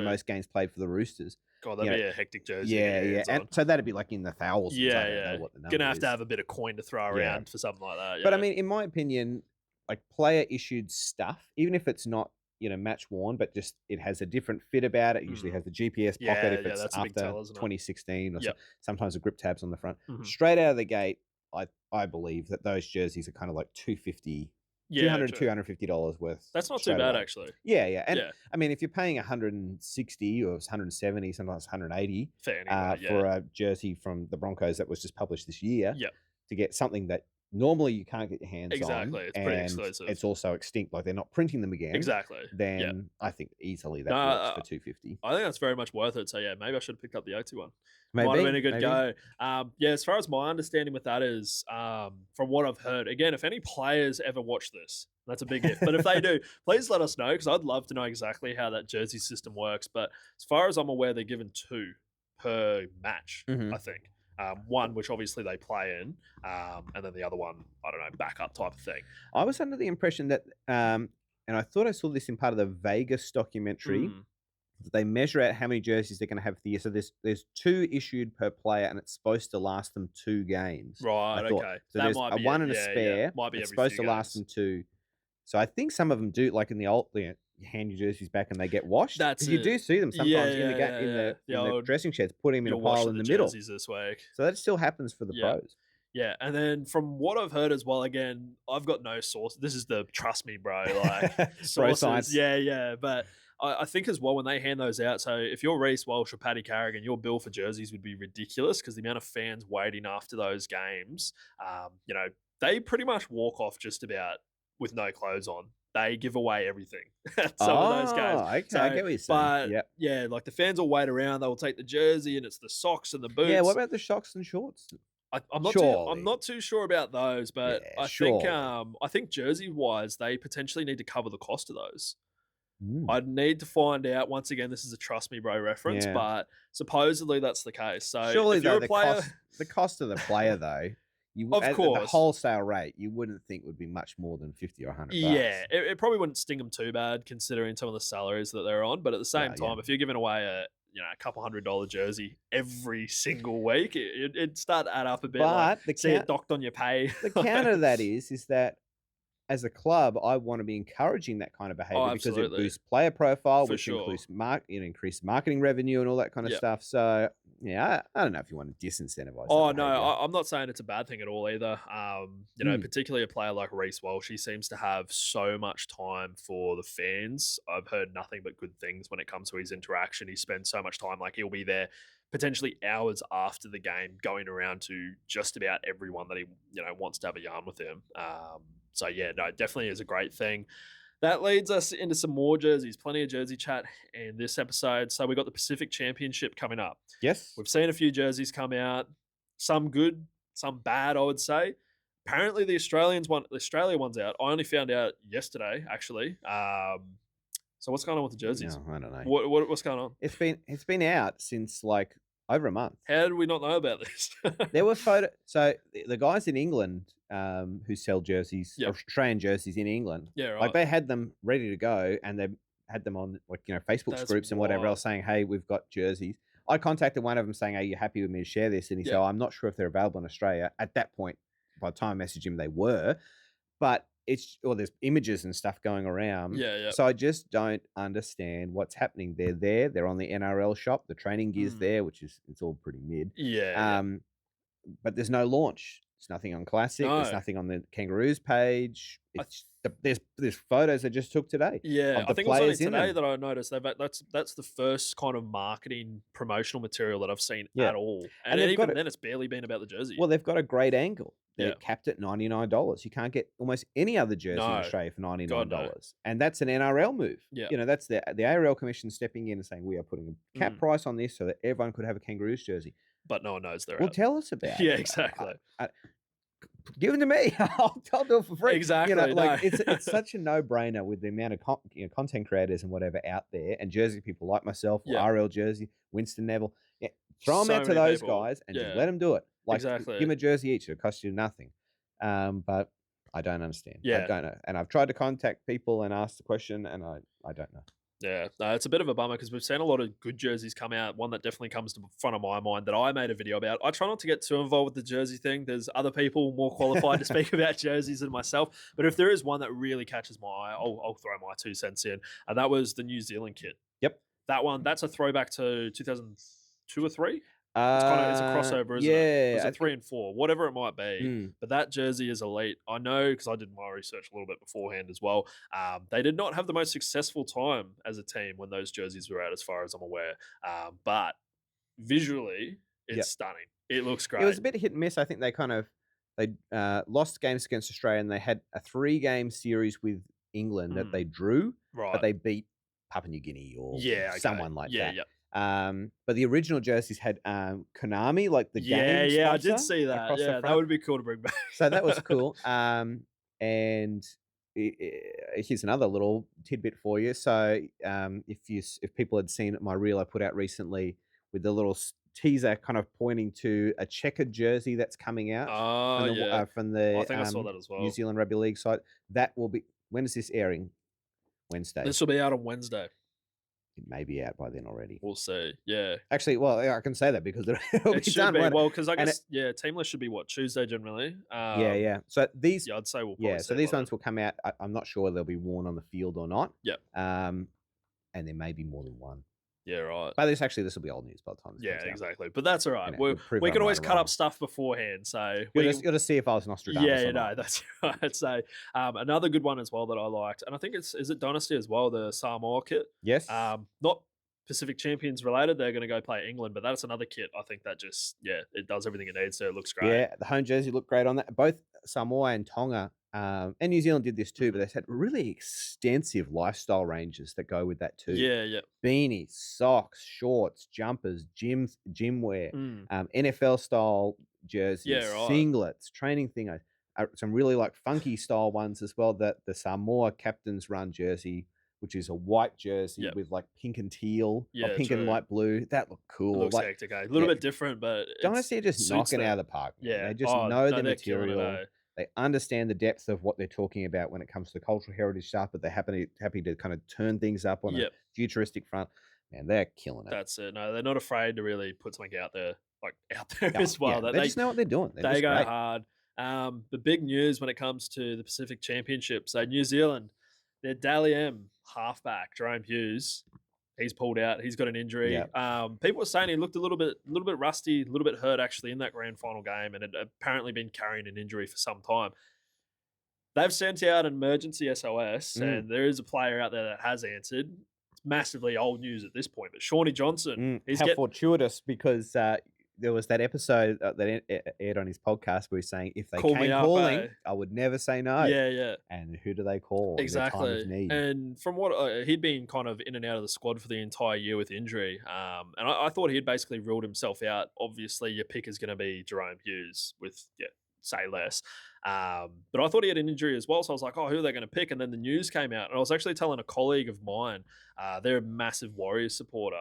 most games played for the Roosters. God, that'd be a hectic jersey. Yeah. And so that'd be like in the thousands. Yeah. Gonna have to have a bit of coin to throw around for something like that. Yeah. But I mean, in my opinion, like player issued stuff, even if it's not, match worn, but just it has a different fit about it. It usually has the GPS pocket if it's after 2016 or sometimes the grip tabs on the front. Straight out of the gate, I believe that those jerseys are kind of like $250 $250 worth. That's not too bad, actually. Yeah. And I mean, if you're paying 160 or 170, sometimes 180 for a jersey from the Broncos that was just published this year, to get something that normally you can't get your hands on. Exactly. It's pretty exclusive. It's also extinct. Like they're not printing them again. Exactly. Then I think easily that works for $250. I think that's very much worth it. So yeah, maybe I should have picked up the OT one. Maybe, might have been a good go. As far as my understanding with that is, from what I've heard, again, if any players ever watch this, that's a big if. But if they do, please let us know because I'd love to know exactly how that jersey system works. But as far as I'm aware, they're given 2 per match, I think. One, which obviously they play in, and then the other one, I don't know, backup type of thing. I was under the impression that, and I thought I saw this in part of the Vegas documentary, they measure out how many jerseys they're going to have for the year. So there's 2 issued per player, and it's supposed to last them 2 games. Right. I thought. Okay. So That there's might a be 1 it. and a Yeah. spare. Yeah. Might be It's every supposed few to last games. them 2. So I think some of them do, like in the old, you hand your jerseys back and they get washed. That's You it. do see them sometimes in the Yeah. in The the old, dressing sheds, put him in a you're pile washing in the the middle. jerseys this week. So that still happens for the Yeah. pros. Yeah, and then from what I've heard as well, again, I've got no source. This is the trust me, bro. Like Bro sources. science. Yeah. But I think as well when they hand those out. So if you're Reece Walsh or Paddy Carrigan, your bill for jerseys would be ridiculous because the amount of fans waiting after those games, they pretty much walk off just about with no clothes on. They give away everything at some of those games. Okay, So, I get what you're saying. but Yep. yeah, like the fans will wait around. They will take the jersey and it's the socks and the boots. Yeah, what about the socks and shorts? I'm Surely. not too sure about those, but Yeah, I think jersey wise, they potentially need to cover the cost of those. I'd need to find out. Once again, this is a trust me, bro reference, Yeah. but supposedly that's the case. So Surely if you're though, a player, the cost of the player though, Of the course. wholesale rate you wouldn't think would be much more than 50 or 100 yeah, bucks. it probably wouldn't sting them too bad considering some of the salaries that they're on. But at the same Yeah, time, yeah. if you're giving away a couple $100 jersey every single week, it'd start to add up a bit. But like, see it docked on your pay. the counter to that is that as a club, I want to be encouraging that kind of behavior because it absolutely. boosts player profile, For which sure. increase marketing revenue and all that kind of Yep. stuff. So yeah, I don't know if you want to disincentivize. Oh that no, behavior. I'm not saying it's a bad thing at all either. Particularly a player like Reece Walsh, he seems to have so much time for the fans. I've heard nothing but good things when it comes to his interaction. He spends so much time, like he'll be there potentially hours after the game, going around to just about everyone that he wants to have a yarn with him. So yeah, no, definitely is a great thing. That leads us into some more jerseys. Plenty of jersey chat in this episode. So we got the Pacific Championship coming up. Yes. We've seen a few jerseys come out, some good, some bad, I would say. Apparently the Australia one's out. I only found out yesterday, actually. So what's going on with the jerseys? No, I don't know. What's going on? It's been out since like over a month. How did we not know about this? There were So the guys in England who sell jerseys, Yep. Australian jerseys in England, Yeah, right. like they had them ready to go, and they had them on Facebook That's groups and whatever wild. else, saying, "Hey, we've got jerseys." I contacted one of them saying, "Are you happy with me to share this?" And he said, Yeah. "I'm not sure if they're available in Australia." At that point, by the time I messaged him, they were, but there's images and stuff going around. Yeah. So I just don't understand what's happening. They're there. They're on the NRL shop. The training gear's there, which is it's all pretty mid. Yeah. But there's no launch. There's nothing on Classic. No. There's nothing on the Kangaroos page. There's photos I just took today. Yeah, of the I think it was only players in today them. that I noticed that's the first kind of marketing promotional material that I've seen Yeah. at all. And And they've got even it- then, it's barely been about the jersey. Well, they've got a great angle. They're Yeah. capped at $99. You can't get almost any other jersey in No. Australia for $99. God, no. And that's an NRL move. Yeah. That's the ARL Commission stepping in and saying, we are putting a cap price on this so that everyone could have a Kangaroos jersey. But no one knows they're Well, out. tell us about Yeah, it. exactly. Give them to me. I'll do it for free. Exactly, no. It's such a no-brainer with the amount of content creators and whatever out there, and jersey people like myself, Yeah. RL Jersey, Winston Neville. Yeah, throw them So out to many those people. guys and just Yeah. let them do it. Like, Exactly. give them a jersey each. It'll cost you nothing. But I don't understand. Yeah. I don't know. And I've tried to contact people and ask the question, and I don't know. Yeah, no, it's a bit of a bummer because we've seen a lot of good jerseys come out. One that definitely comes to the front of my mind that I made a video about. I try not to get too involved with the jersey thing. There's other people more qualified to speak about jerseys than myself. But if there is one that really catches my eye, I'll throw my 2 cents in. And that was the New Zealand kit. Yep. That one, that's a throwback to 2002 or 3. It's a crossover, isn't it? Yeah. Was it 3 and 4? Whatever it might be. Mm. But that jersey is elite. I know because I did my research a little bit beforehand as well. They did not have the most successful time as a team when those jerseys were out, as far as I'm aware. But visually, it's Yep. stunning. It looks great. It was a bit hit and miss. I think they lost games against Australia, and they had a 3-game series with England that they drew, right. but they beat Papua New Guinea or someone like that. Yeah. But the original jerseys had Konami, like the game. Yeah, I sponsor did see that. across the Yeah, that front. would be cool to bring back. So that was cool. And here's another little tidbit for you. So if people had seen my reel I put out recently with the little teaser kind of pointing to a checkered jersey that's coming out from the I think I saw that as well. New Zealand Rugby League site. That will be, when is this airing? Wednesday. This will be out on Wednesday. it may be out by then already. We'll see. Yeah. Actually, well, I can say that because it'll It be should done. be. Won't it? Well, because I And guess, team list should be what, Tuesday generally? yeah. So these, Yeah, I'd say we'll probably so see these by ones will come out. I'm not sure they'll be worn on the field or not. Yep. And there may be more than one. Yeah, right. But this will be old news by the time this Yeah, comes out. exactly. But that's all right. You know, we can always right or cut wrong. up stuff beforehand. So You'll just see if I was Nostradamus. yeah, or not. no, that's right. So another good one as well that I liked, and I think is it Dynasty as well, the Samoa kit. Yes. Not Pacific Champions related. They're going to go play England, but that's another kit. I think that just it does everything it needs to. It looks great. Yeah, the home jersey looked great on that. Both Samoa and Tonga. And New Zealand did this too, but they had really extensive lifestyle ranges that go with that too. Yeah. Beanies, socks, shorts, jumpers, gym wear, NFL style jerseys, singlets, training thingos, some really like funky style ones as well. That the Samoa captain's run jersey, which is a white jersey with like pink and teal, or pink and light blue. That looked cool. It looks hectic. A little bit different, but Dynasty are just knocking out of the park. Man. Yeah, they just know the material. They understand the depth of what they're talking about when it comes to cultural heritage stuff, but they're happy to kind of turn things up on a futuristic front. Man, they're killing it. That's it. No, they're not afraid to really put something out there as well. Yeah, they just know what they're doing. They go hard. The big news when it comes to the Pacific Championships, so New Zealand, their Dally M halfback, Jahrome Hughes, he's pulled out. He's got an injury. People were saying he looked a little bit rusty, a little bit hurt actually in that grand final game, and had apparently been carrying an injury for some time. They've sent out an emergency SOS, and there is a player out there that has answered. It's massively old news at this point, but Shaun Johnson. How fortuitous, because there was that episode that aired on his podcast where he's saying, if they came calling, I would never say no. Yeah. And who do they call? Exactly. In their time of need? And from what he'd been kind of in and out of the squad for the entire year with injury. And I thought he'd basically ruled himself out. Obviously, your pick is going to be Jahrome Hughes with, say less. But I thought he had an injury as well. So I was like, who are they going to pick? And then the news came out. And I was actually telling a colleague of mine, they're a massive Warriors supporter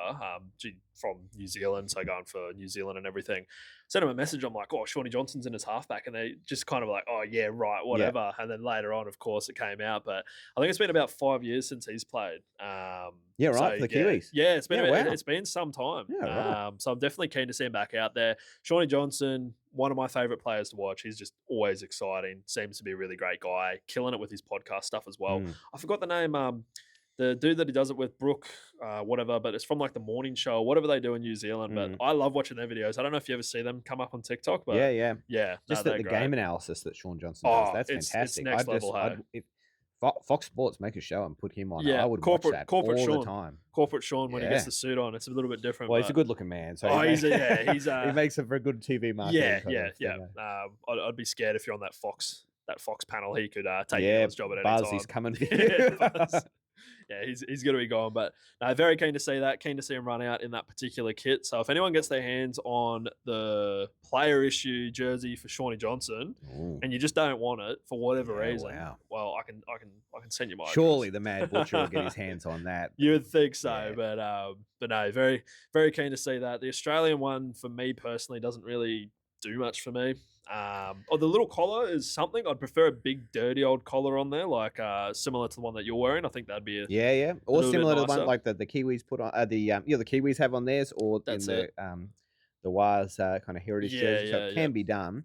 from New Zealand. So going for New Zealand and everything. Sent him a message. I'm like, Shaun Johnson's in his halfback. And they just kind of like, yeah, right, whatever. Yeah. And then later on, of course, it came out. But I think it's been about 5 years since he's played. For the Kiwis. Yeah, it's been some time. Yeah, right. So I'm definitely keen to see him back out there. Shaun Johnson, one of my favourite players to watch. He's just always exciting. Seems to be a really great guy. Killing it with his podcast stuff as well. I forgot the name. The dude that he does it with, Brooke, whatever, but it's from like the morning show, whatever they do in New Zealand. But I love watching their videos. I don't know if you ever see them come up on TikTok, but yeah. Just the game analysis that Shaun Johnson does. That's fantastic. It's next level. If Fox Sports make a show and put him on, I would watch that all the time. Corporate Shaun when he gets the suit on, it's a a little bit different. Well, he's a good-looking man, so he makes a very good TV marketing. I'd be scared if you're on that Fox panel. He could take your job at any time. Buzz, he's coming for you. Yeah, he's going to be gone. But no, very keen to see that. Keen to see him run out in that particular kit. So if anyone gets their hands on the player issue jersey for Shaun Johnson, and you just don't want it for whatever reason, well, I can send you my. Surely the Mad Butcher will get his hands on that. You would think so, but no, very very keen to see that. The Australian one for me personally doesn't really do much for me. The little collar is something. I'd prefer a big dirty old collar on there, like similar to the one that you're wearing. I think that'd be or similar to the one like the Kiwis put on the Kiwis have on theirs, or that's in the Waz kind of heritage jersey. So it can be done.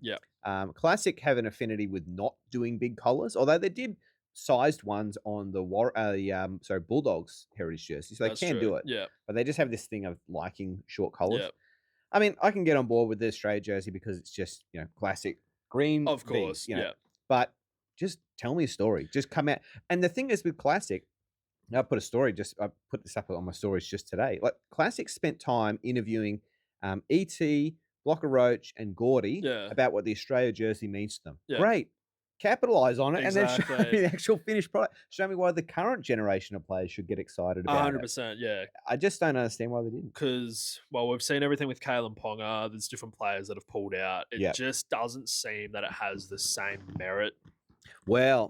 Classic have an affinity with not doing big collars, although they did sized ones on the Bulldogs heritage jersey, so they can do it. But they just have this thing of liking short collars. I mean, I can get on board with the Australia jersey because it's just, classic green. Of course, But just tell me a story. Just come out. And the thing is with Classic, I put this up on my stories just today. Like, Classic spent time interviewing E.T., Blocker Roach, and Gordy about what the Australia jersey means to them. Great. Capitalize on it and then show me the actual finished product. Show me why the current generation of players should get excited about 100%, yeah. I just don't understand why they didn't. Because, we've seen everything with Kale Ponga. There's different players that have pulled out. It just doesn't seem that it has the same merit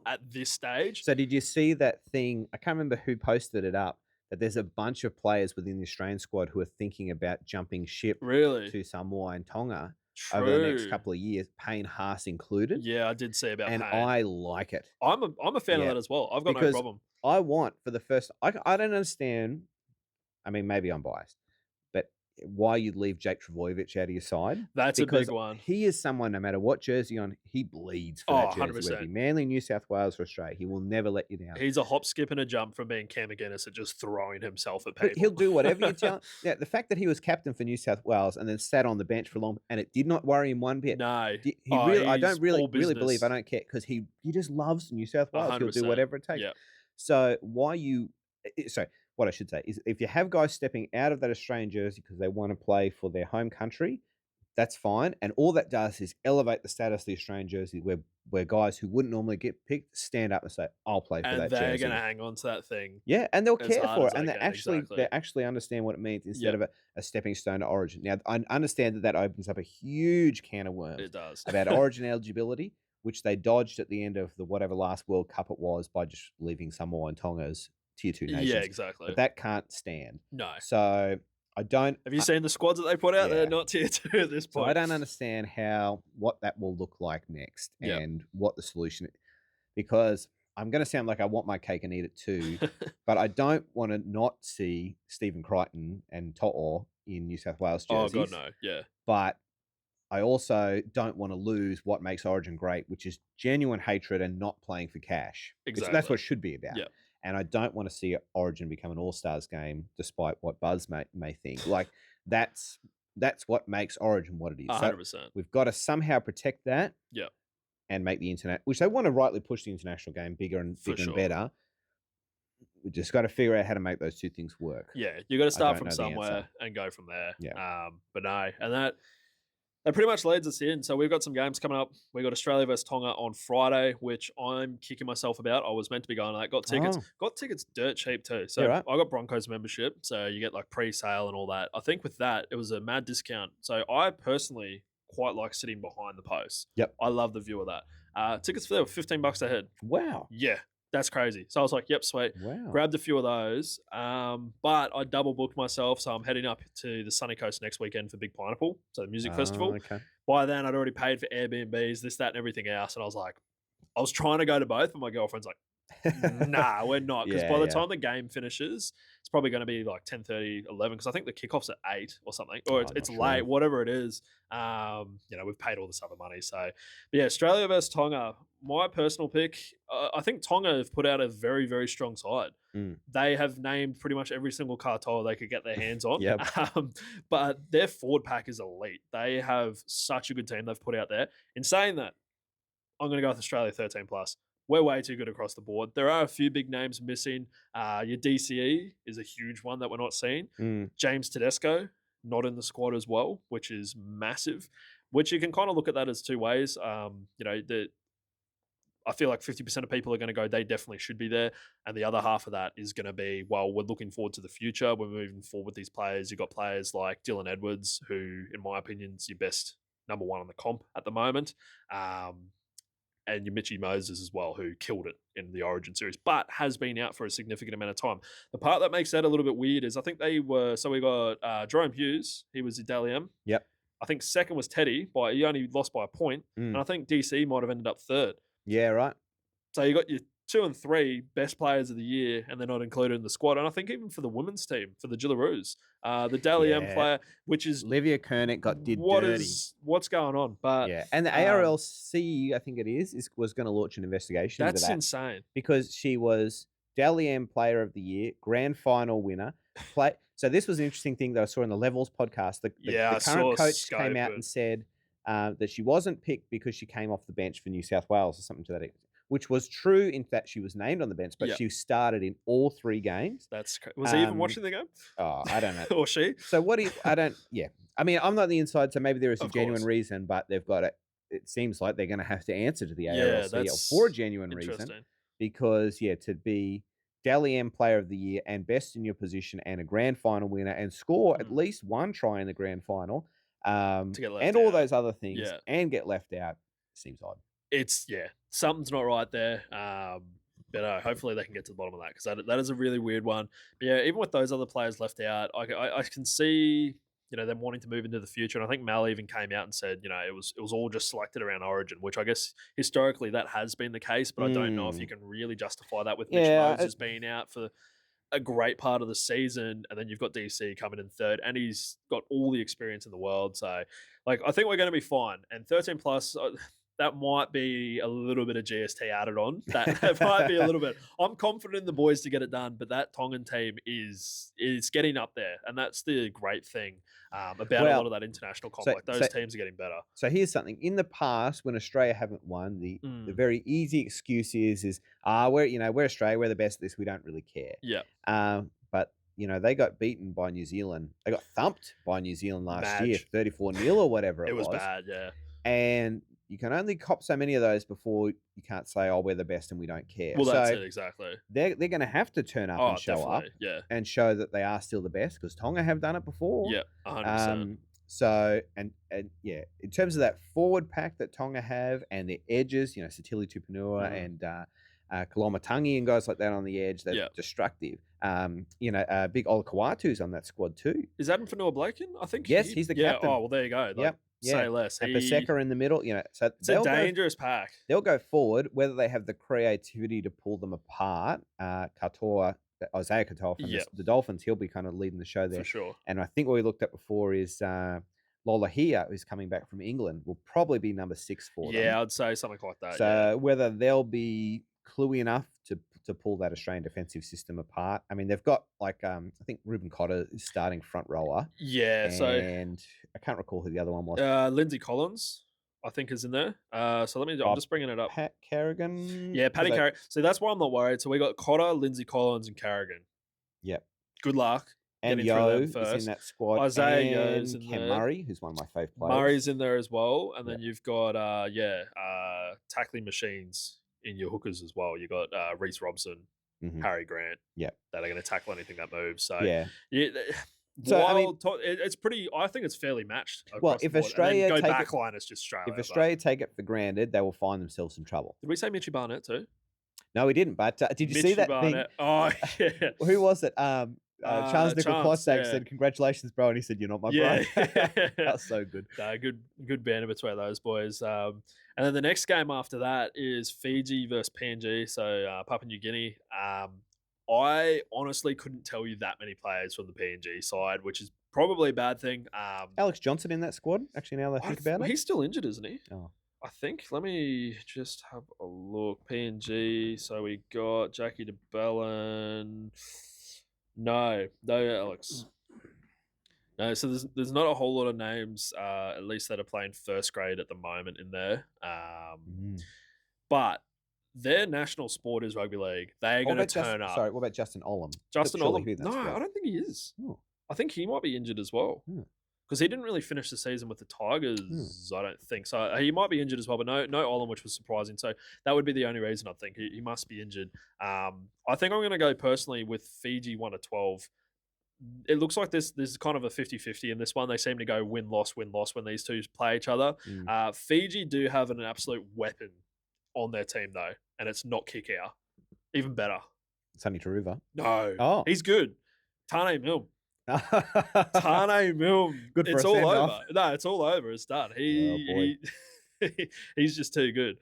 at this stage. So did you see that thing? I can't remember who posted it up, that there's a bunch of players within the Australian squad who are thinking about jumping ship to Samoa and Tonga. True. Over the next couple of years, Payne Haas included. Yeah, I did see about and Payne. I like it. I'm a fan of that as well. I've got no problem. I want for the first. I don't understand I mean, maybe I'm biased, but why you'd leave Jake Trbojevic out of your side? That's a big one. He is someone, no matter what jersey on, he bleeds for that jersey. 100%. Whether it be Manly, New South Wales, or Australia, he will never let you down. He's a hop, skip, and a jump from being Cam McGuinness at just throwing himself at people. But he'll do whatever you tell him. Yeah, the fact that he was captain for New South Wales and then sat on the bench for long, and it did not worry him one bit. No, I don't really believe. I don't care, because he just loves New South Wales. 100%. He'll do whatever it takes. Yep. So what I should say is, if you have guys stepping out of that Australian jersey because they want to play for their home country, that's fine. And all that does is elevate the status of the Australian jersey, where guys who wouldn't normally get picked stand up and say, "I'll play for that jersey." And they're going to hang on to that thing. Yeah, and they'll care for it, and they actually understand what it means instead of a stepping stone to Origin. Now, I understand that opens up a huge can of worms. It does. About Origin eligibility, which they dodged at the end of the whatever last World Cup it was by just leaving Samoa and Tonga as Tier 2 nations. Yeah, exactly. But that can't stand. No. So I don't. Have you seen the squads that they put out? Yeah. They're not Tier 2 at this point. So I don't understand what that will look like next, and what the solution is. Because I'm going to sound like I want my cake and eat it too, but I don't want to not see Stephen Crichton and To'o in New South Wales jerseys. Oh, God, no. Yeah. But I also don't want to lose what makes Origin great, which is genuine hatred and not playing for cash. Exactly. That's what it should be about. Yeah. And I don't want to see Origin become an All-Stars game, despite what Buzz may think. Like, that's what makes Origin what it is. 100%. So we've got to somehow protect that. Yeah. And make the internet, which they want to rightly push the international game bigger and better. We just got to figure out how to make those two things work. Yeah, you got to start from somewhere and go from there. Yeah. But no, and that pretty much leads us in. So we've got some games coming up. We got Australia versus Tonga on Friday, which I'm kicking myself about. I was meant to be going to that. Got tickets. Got tickets dirt cheap too. So I got Broncos membership. So you get like pre-sale and all that. I think with that, it was a mad discount. So I personally quite like sitting behind the post. Yep. I love the view of that. Tickets for that were $15 a head. Wow. Yeah. That's crazy. So I was like, yep, sweet. Wow. Grabbed a few of those. But I double booked myself. So I'm heading up to the sunny coast next weekend for Big Pineapple. So the music festival. Okay. By then I'd already paid for Airbnbs, this, that, and everything else. And I was trying to go to both, but my girlfriend's like, nah, we're not. Because by the time the game finishes, it's probably going to be like 10:30, 11. Because I think the kickoff's at 8 or something. Or it's late, whatever it is. We've paid all this other money. So, but yeah, Australia versus Tonga. My personal pick, I think Tonga have put out a very, very strong side. They have named pretty much every single katoa they could get their hands on. But their forward pack is elite. They have such a good team they've put out there. In saying that, I'm going to go with Australia 13+. We're way too good across the board. There are a few big names missing. Your DCE is a huge one that we're not seeing. James Tedesco, not in the squad as well, which is massive, which you can kind of look at that as two ways. I feel like 50% of people are going to go, they definitely should be there. And the other half of that is going to be, well, we're looking forward to the future. We're moving forward with these players. You've got players like Dylan Edwards, who, in my opinion, is your best number one on the comp at the moment. And your Mitchy Moses as well, who killed it in the Origin series, but has been out for a significant amount of time. The part that makes that a little bit weird is I think we got Jahrome Hughes. He was a Dally M. Yep. I think second was Teddy. He only lost by a point. And I think DC might have ended up third. Yeah, right. So you got your 2 and 3 best players of the year, and they're not included in the squad. And I think even for the women's team, for the Jillaroos, the Dally M player, which is Olivia Kernick did dirty. What's going on? But yeah, and the ARLC, I think it was going to launch an investigation into that. That's insane. Because she was Dally M Player of the Year, grand final winner. So this was an interesting thing that I saw in the Levels podcast. The current coach came out and said that she wasn't picked because she came off the bench for New South Wales or something to that extent. Which was true in that she was named on the bench, but she started in all 3 games. That's was he even watching the game? Oh, I don't know. Or she? So I mean, I'm not on the inside, so maybe there is a genuine reason, but they've got it. It seems like they're going to have to answer to the ARLC for a genuine reason. Because, to be Dally M Player of the Year and best in your position and a grand final winner and score at least one try in the grand final and all those other things and get left out seems odd. It's something's not right there. But hopefully they can get to the bottom of that, because that is a really weird one. But yeah, even with those other players left out, I can see them wanting to move into the future. And I think Mal even came out and said it was all just selected around Origin, which I guess historically that has been the case. But I don't know if you can really justify that with Mitch Moses being out for a great part of the season, and then you've got DC coming in third, and he's got all the experience in the world. So, like, I think we're going to be fine. And 13 plus, that might be a little bit of GST added on. That might be a little bit. I'm confident in the boys to get it done, but that Tongan team is getting up there, and that's the great thing about a lot of that international comp. Like those teams are getting better. So here's something. In the past, when Australia haven't won, the very easy excuse is we're Australia, we're the best at this, we don't really care. Yeah. But they got beaten by New Zealand. They got thumped by New Zealand last year, 34-0 or whatever it was. It was bad, yeah. And you can only cop so many of those before you can't say, "Oh, we're the best and we don't care." Well, that's it exactly. They're going to have to turn up and show up, and show that they are still the best, because Tonga have done it before. Yeah, 100%. So and yeah, in terms of that forward pack that Tonga have and their edges, Satili Tupanua and Kalomatangi and guys like that on the edge, they're destructive. Big Olakawatu's on that squad too. Is Adam Fanua Blake in? I think yes, he's the captain. Oh well, there you go. Like, say less. And Paseka in the middle, so it's a dangerous pack. They'll go forward, whether they have the creativity to pull them apart. Isaiah Katoa from the Dolphins, he'll be kind of leading the show there. For sure. And I think what we looked at before is Lola Hia, who's coming back from England, will probably be number 6 for them. Yeah, I'd say something like that. So whether they'll be cluey enough to pull that Australian defensive system apart. I mean, they've got I think Ruben Cotter is starting front rower. Yeah, and I can't recall who the other one was. Lindsay Collins, I think, is in there. So I'm just bringing it up. Pat Carrigan. Yeah, Paddy Carrigan. So that's why I'm not worried. So we got Cotter, Lindsay Collins, and Carrigan. Yep. Good luck. And Yo is in that squad. Isaiah Yo's in Cam there. Murray, who's one of my favourite players. Murray's in there as well. And then you've got tackling machines in your hookers as well. You got Reece Robson, Harry Grant, that are going to tackle anything that moves. So it's pretty. I think it's fairly matched. Well, if Australia go backline, it's just Australia. If Australia take it for granted, they will find themselves in trouble. Did we say Mitchy Barnett too? No, we didn't. But did you see that thing? Oh yeah. Who was it? Charles Nickel-Klostak said, "Congratulations, bro," and he said, "You're not my bro." That's so good. Good banter between those boys. And then the next game after that is Fiji versus PNG, so Papua New Guinea. I honestly couldn't tell you that many players from the PNG side, which is probably a bad thing. Alex Johnson in that squad, actually, now that I think about it. He's still injured, isn't he? Oh. I think. Let me just have a look. PNG, so we got Jackie DeBellin. No, Alex. No, so there's not a whole lot of names, at least that are playing first grade at the moment in there. But their national sport is rugby league. They're going to turn up. Sorry, what about Justin Olam? Justin Olam? No, I don't think he is. Oh. I think he might be injured as well. Because he didn't really finish the season with the Tigers, I don't think. So he might be injured as well, but no Olam, which was surprising. So that would be the only reason I think. He must be injured. I think I'm going to go personally with Fiji 1-12. It looks like there's kind of a 50-50 in this one. They seem to go win-loss when these two play each other. Fiji do have an absolute weapon on their team, though, and it's not Kikau. Even better. Sonny Taruva. No. Oh. He's good. Tane Milne. Tane Milne. Good for it's a all send-off. over. No, it's all over. It's done. He's just too good.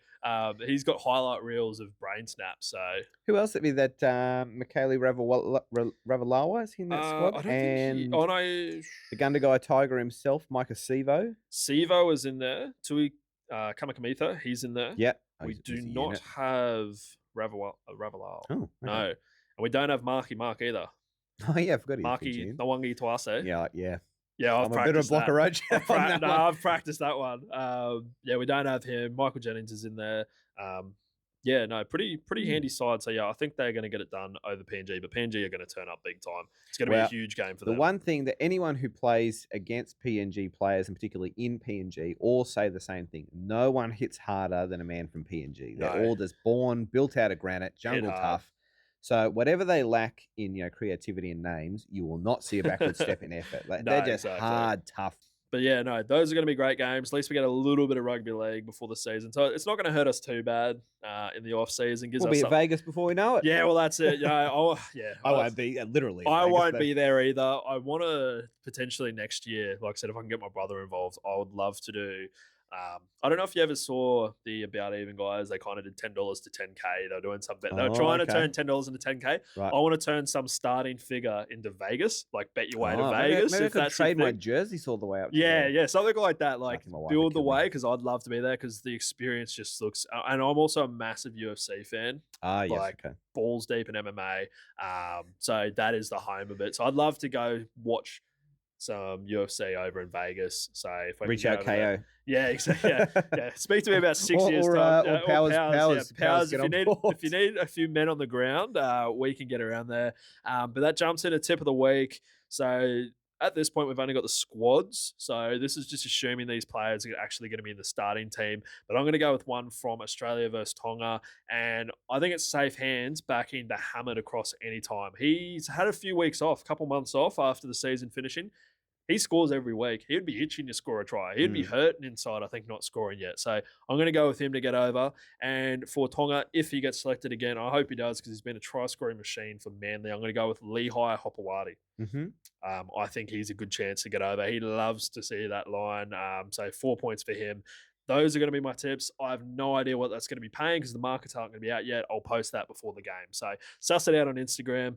He's got highlight reels of brain snaps. So who else would be that? Michaeli Ravalawa is he in that squad? I don't think he... Oh no, the Gunda guy Tiger himself, Micah Sevo. Sevo is in there. Tui Kamakamitha, he's in there. Yeah. We do not have Ravalawa. Oh, okay. No, and we don't have Mark either. Oh yeah, I forgot. Marky Nawangi Twase. Yeah, I've I'm a bit of a blocker roach. I've practiced that one. We don't have him. Michael Jennings is in there. Pretty handy side. So I think they're going to get it done over PNG, but PNG are going to turn up big time. It's going to be a huge game for them. The one thing that anyone who plays against PNG players, and particularly in PNG, all say the same thing: no one hits harder than a man from PNG. They're all just built out of granite, jungle tough. So whatever they lack in creativity and names, you will not see a backward step in effort. They're just hard, tough. But those are going to be great games. At least we get a little bit of rugby league before the season, so it's not going to hurt us too bad in the off season. We'll be at Vegas before we know it. Yeah, well that's it. I won't be literally. I won't be there either. I want to potentially next year, like I said, if I can get my brother involved, I would love to do I don't know if you ever saw the About Even guys. They kind of did $10 to 10K. They were doing some bet. They were trying to turn $10 into 10K. Right. I want to turn some starting figure into Vegas, like bet your way to Vegas. Maybe I if could that's trade my jerseys all the way up. Yeah, something like that. Like Nothing my wife build would the kill me. way because I'd love to be there because the experience just looks. And I'm also a massive UFC fan. Yes, like okay. balls deep in MMA. So that is the home of it. So I'd love to go watch some UFC over in Vegas. So if I Reach out, KO. there, yeah, exactly. Yeah. Speak to me about 6 years time. Or Powers. If you need a few men on the ground, we can get around there. But that jumps in a tip of the week. So at this point, we've only got the squads. So this is just assuming these players are actually going to be in the starting team. But I'm going to go with one from Australia versus Tonga. And I think it's safe hands backing the hammered across any time. He's had a few weeks off, a couple months off after the season finishing. He scores every week. He'd be itching to score a try. He'd be hurting inside, I think, not scoring yet. So I'm going to go with him to get over. And for Tonga, if he gets selected again, I hope he does because he's been a try-scoring machine for Manly. I'm going to go with Lehigh Hopewadi. I think he's a good chance to get over. He loves to see that line. So 4 points for him. Those are going to be my tips. I have no idea what that's going to be paying because the markets aren't going to be out yet. I'll post that before the game. So suss it out on Instagram.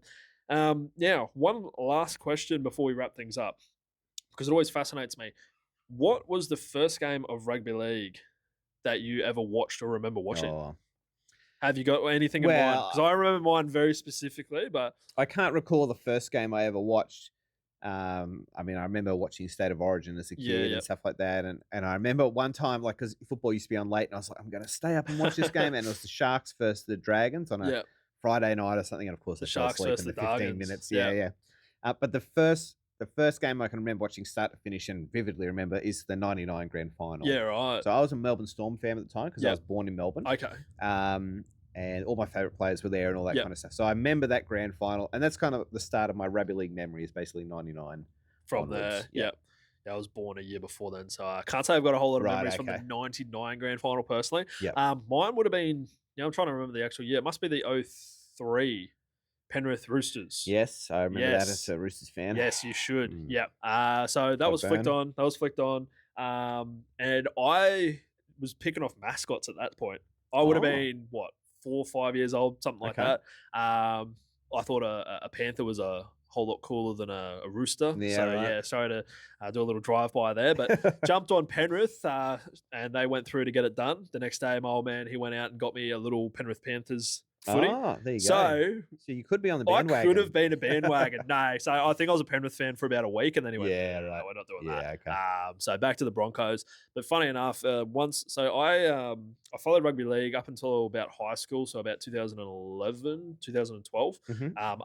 Now, one last question before we wrap things up, because it always fascinates me. What was the first game of rugby league that you ever watched or remember watching? Have you got anything in mind? Because I remember mine very specifically, but I can't recall the first game I ever watched. I remember watching State of Origin as a kid and stuff like that. And I remember one time, like, because football used to be on late, and I was like, I'm going to stay up and watch this game. And it was the Sharks versus the Dragons on a Friday night or something. And of course, the I fell Sharks asleep in the 15 Dragons. minutes. But the first game I can remember watching start to finish and vividly remember is the 99 grand final. Yeah, right. So I was a Melbourne Storm fan at the time because I was born in Melbourne. Okay. And all my favourite players were there and all that kind of stuff. So I remember that grand final. And that's kind of the start of my rugby league memory is basically 99. From onwards. There, I was born a year before then, so I can't say I've got a whole lot of memories from the 99 grand final personally. Mine would have been, I'm trying to remember the actual year. It must be the 03 Penrith Roosters. Yes, I remember that as a Roosters fan. Yes, you should. So that was flicked on. And I was picking off mascots at that point. I would have been, 4 or 5 years old, something like that. I thought a panther was a whole lot cooler than a rooster. Sorry to do a little drive-by there, but jumped on Penrith and they went through to get it done. The next day, my old man, he went out and got me a little Penrith Panthers footy. There you go. So you could be on the bandwagon. I could have been a bandwagon. No, so I think I was a Penrith fan for about a week, and then he went, right. No, we're not doing that. Okay. So back to the Broncos. But funny enough, I followed rugby league up until about high school, so about 2011, 2012.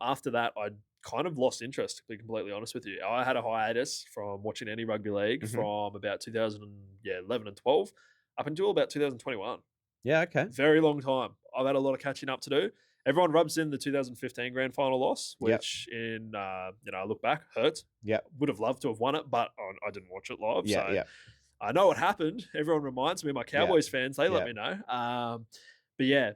After that, I kind of lost interest, to be completely honest with you. I had a hiatus from watching any rugby league from about 2011 and 12 up until about 2021. Yeah, okay. Very long time. I've had a lot of catching up to do. Everyone rubs in the 2015 grand final loss, which I look back, hurt. Yeah. Would have loved to have won it, but I didn't watch it live. I know what happened. Everyone reminds me, my Cowboys fans, they let me know.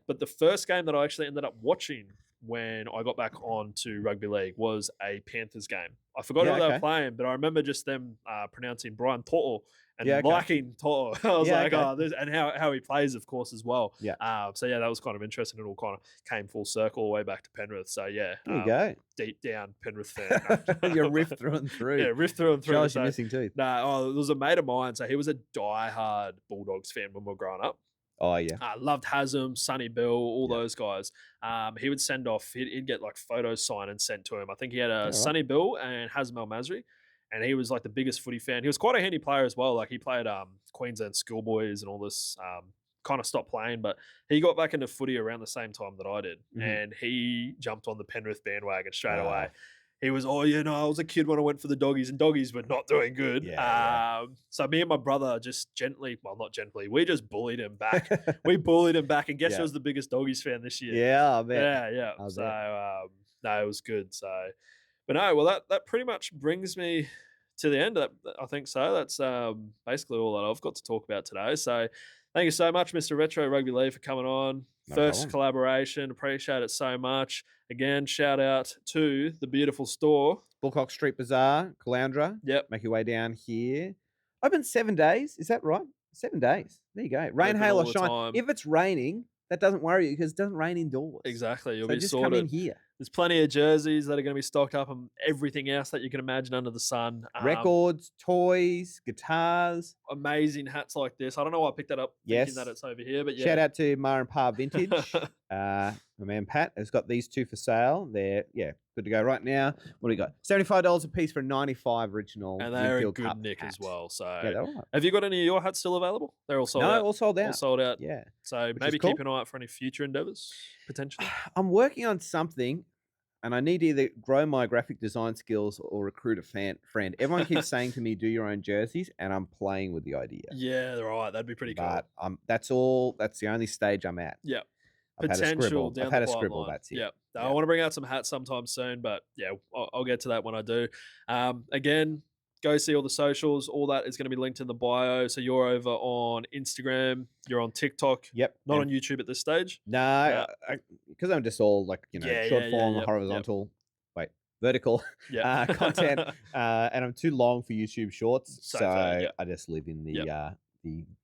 But the first game that I actually ended up watching when I got back on to rugby league was a Panthers game. I forgot who they were playing, but I remember just them pronouncing Brian To'o and liking To'o. I was and how he plays, of course, as well. That was kind of interesting. It all kind of came full circle all the way back to Penrith. So, there you go. Deep down Penrith fan. You're riff through and through. Yeah, riff through and through. Charles, you're missing teeth. There was a mate of mine. So he was a diehard Bulldogs fan when we were growing up. Oh, yeah. Loved Hasm, Sonny Bill, all those guys. He would send off, he'd get like photos signed and sent to him. I think he had Sonny Bill and Hasm El Masri, and he was like the biggest footy fan. He was quite a handy player as well. Like he played Queensland Schoolboys and all this, kind of stopped playing, but he got back into footy around the same time that I did. And he jumped on the Penrith bandwagon straight away. He was, I was a kid when I went for the doggies, and doggies were not doing good. So me and my brother just not gently, we just bullied him back. We bullied him back, and guess who was the biggest doggies fan this year? Yeah, I bet. Yeah. It was good. So, but no, well, that pretty much brings me to the end. I think so. That's basically all that I've got to talk about today. So, thank you so much, Mr. Retro Rugby League, for coming on. First collaboration. Appreciate it so much. Again, shout out to the beautiful store. Bulock Street Bazaar, Caloundra. Yep. Make your way down here. Open 7 days. Is that right? 7 days. There you go. Rain, Open hail, all or the shine. time. If it's raining, that doesn't worry you because it doesn't rain indoors. Exactly. You'll So be just sorted. come in here. There's plenty of jerseys that are going to be stocked up and everything else that you can imagine under the sun. Records, toys, guitars. Amazing hats like this. I don't know why I picked that up thinking that it's over here, but yeah. Shout out to Ma and Pa Vintage. My man Pat has got these two for sale. They're, good to go right now. What do we got? $75 a piece for a 95 original. And they're Winfield a good Cup nick hat. as well. So yeah, they're all right. have you got any of your hats still available? They're all sold out. No, all sold out. All sold out. Yeah. So maybe keep an eye out for any future endeavors, potentially. I'm working on something, and I need to either grow my graphic design skills or recruit a friend. Everyone keeps saying to me, do your own jerseys, and I'm playing with the idea. Yeah, they're all right. That'd be pretty cool. But that's all. That's the only stage I'm at. Yeah. I've had a scribble. I've had a scribble. That's it. Yeah. I want to bring out some hats sometime soon, but yeah, I'll get to that when I do. Again, go see all the socials. All that is going to be linked in the bio. So you're over on Instagram. You're on TikTok. Yep. Not on YouTube at this stage. No, because I'm just all like, short form, horizontal, vertical content. And I'm too long for YouTube Shorts. So I just live in the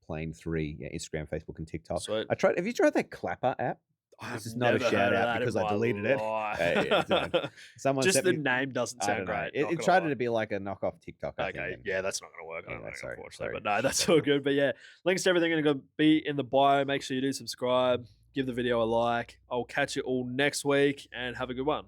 plain 3, Instagram, Facebook, and TikTok. Sweet. Have you tried that Clapper app? This is not a shout out because I deleted it. Someone just sent the me, name doesn't sound great. It tried to be like a knockoff TikTok. Okay, yeah, that's not going to work. I don't know, unfortunately, but no, that's all good. But yeah, links to everything are going to be in the bio. Make sure you do subscribe, give the video a like. I'll catch you all next week and have a good one.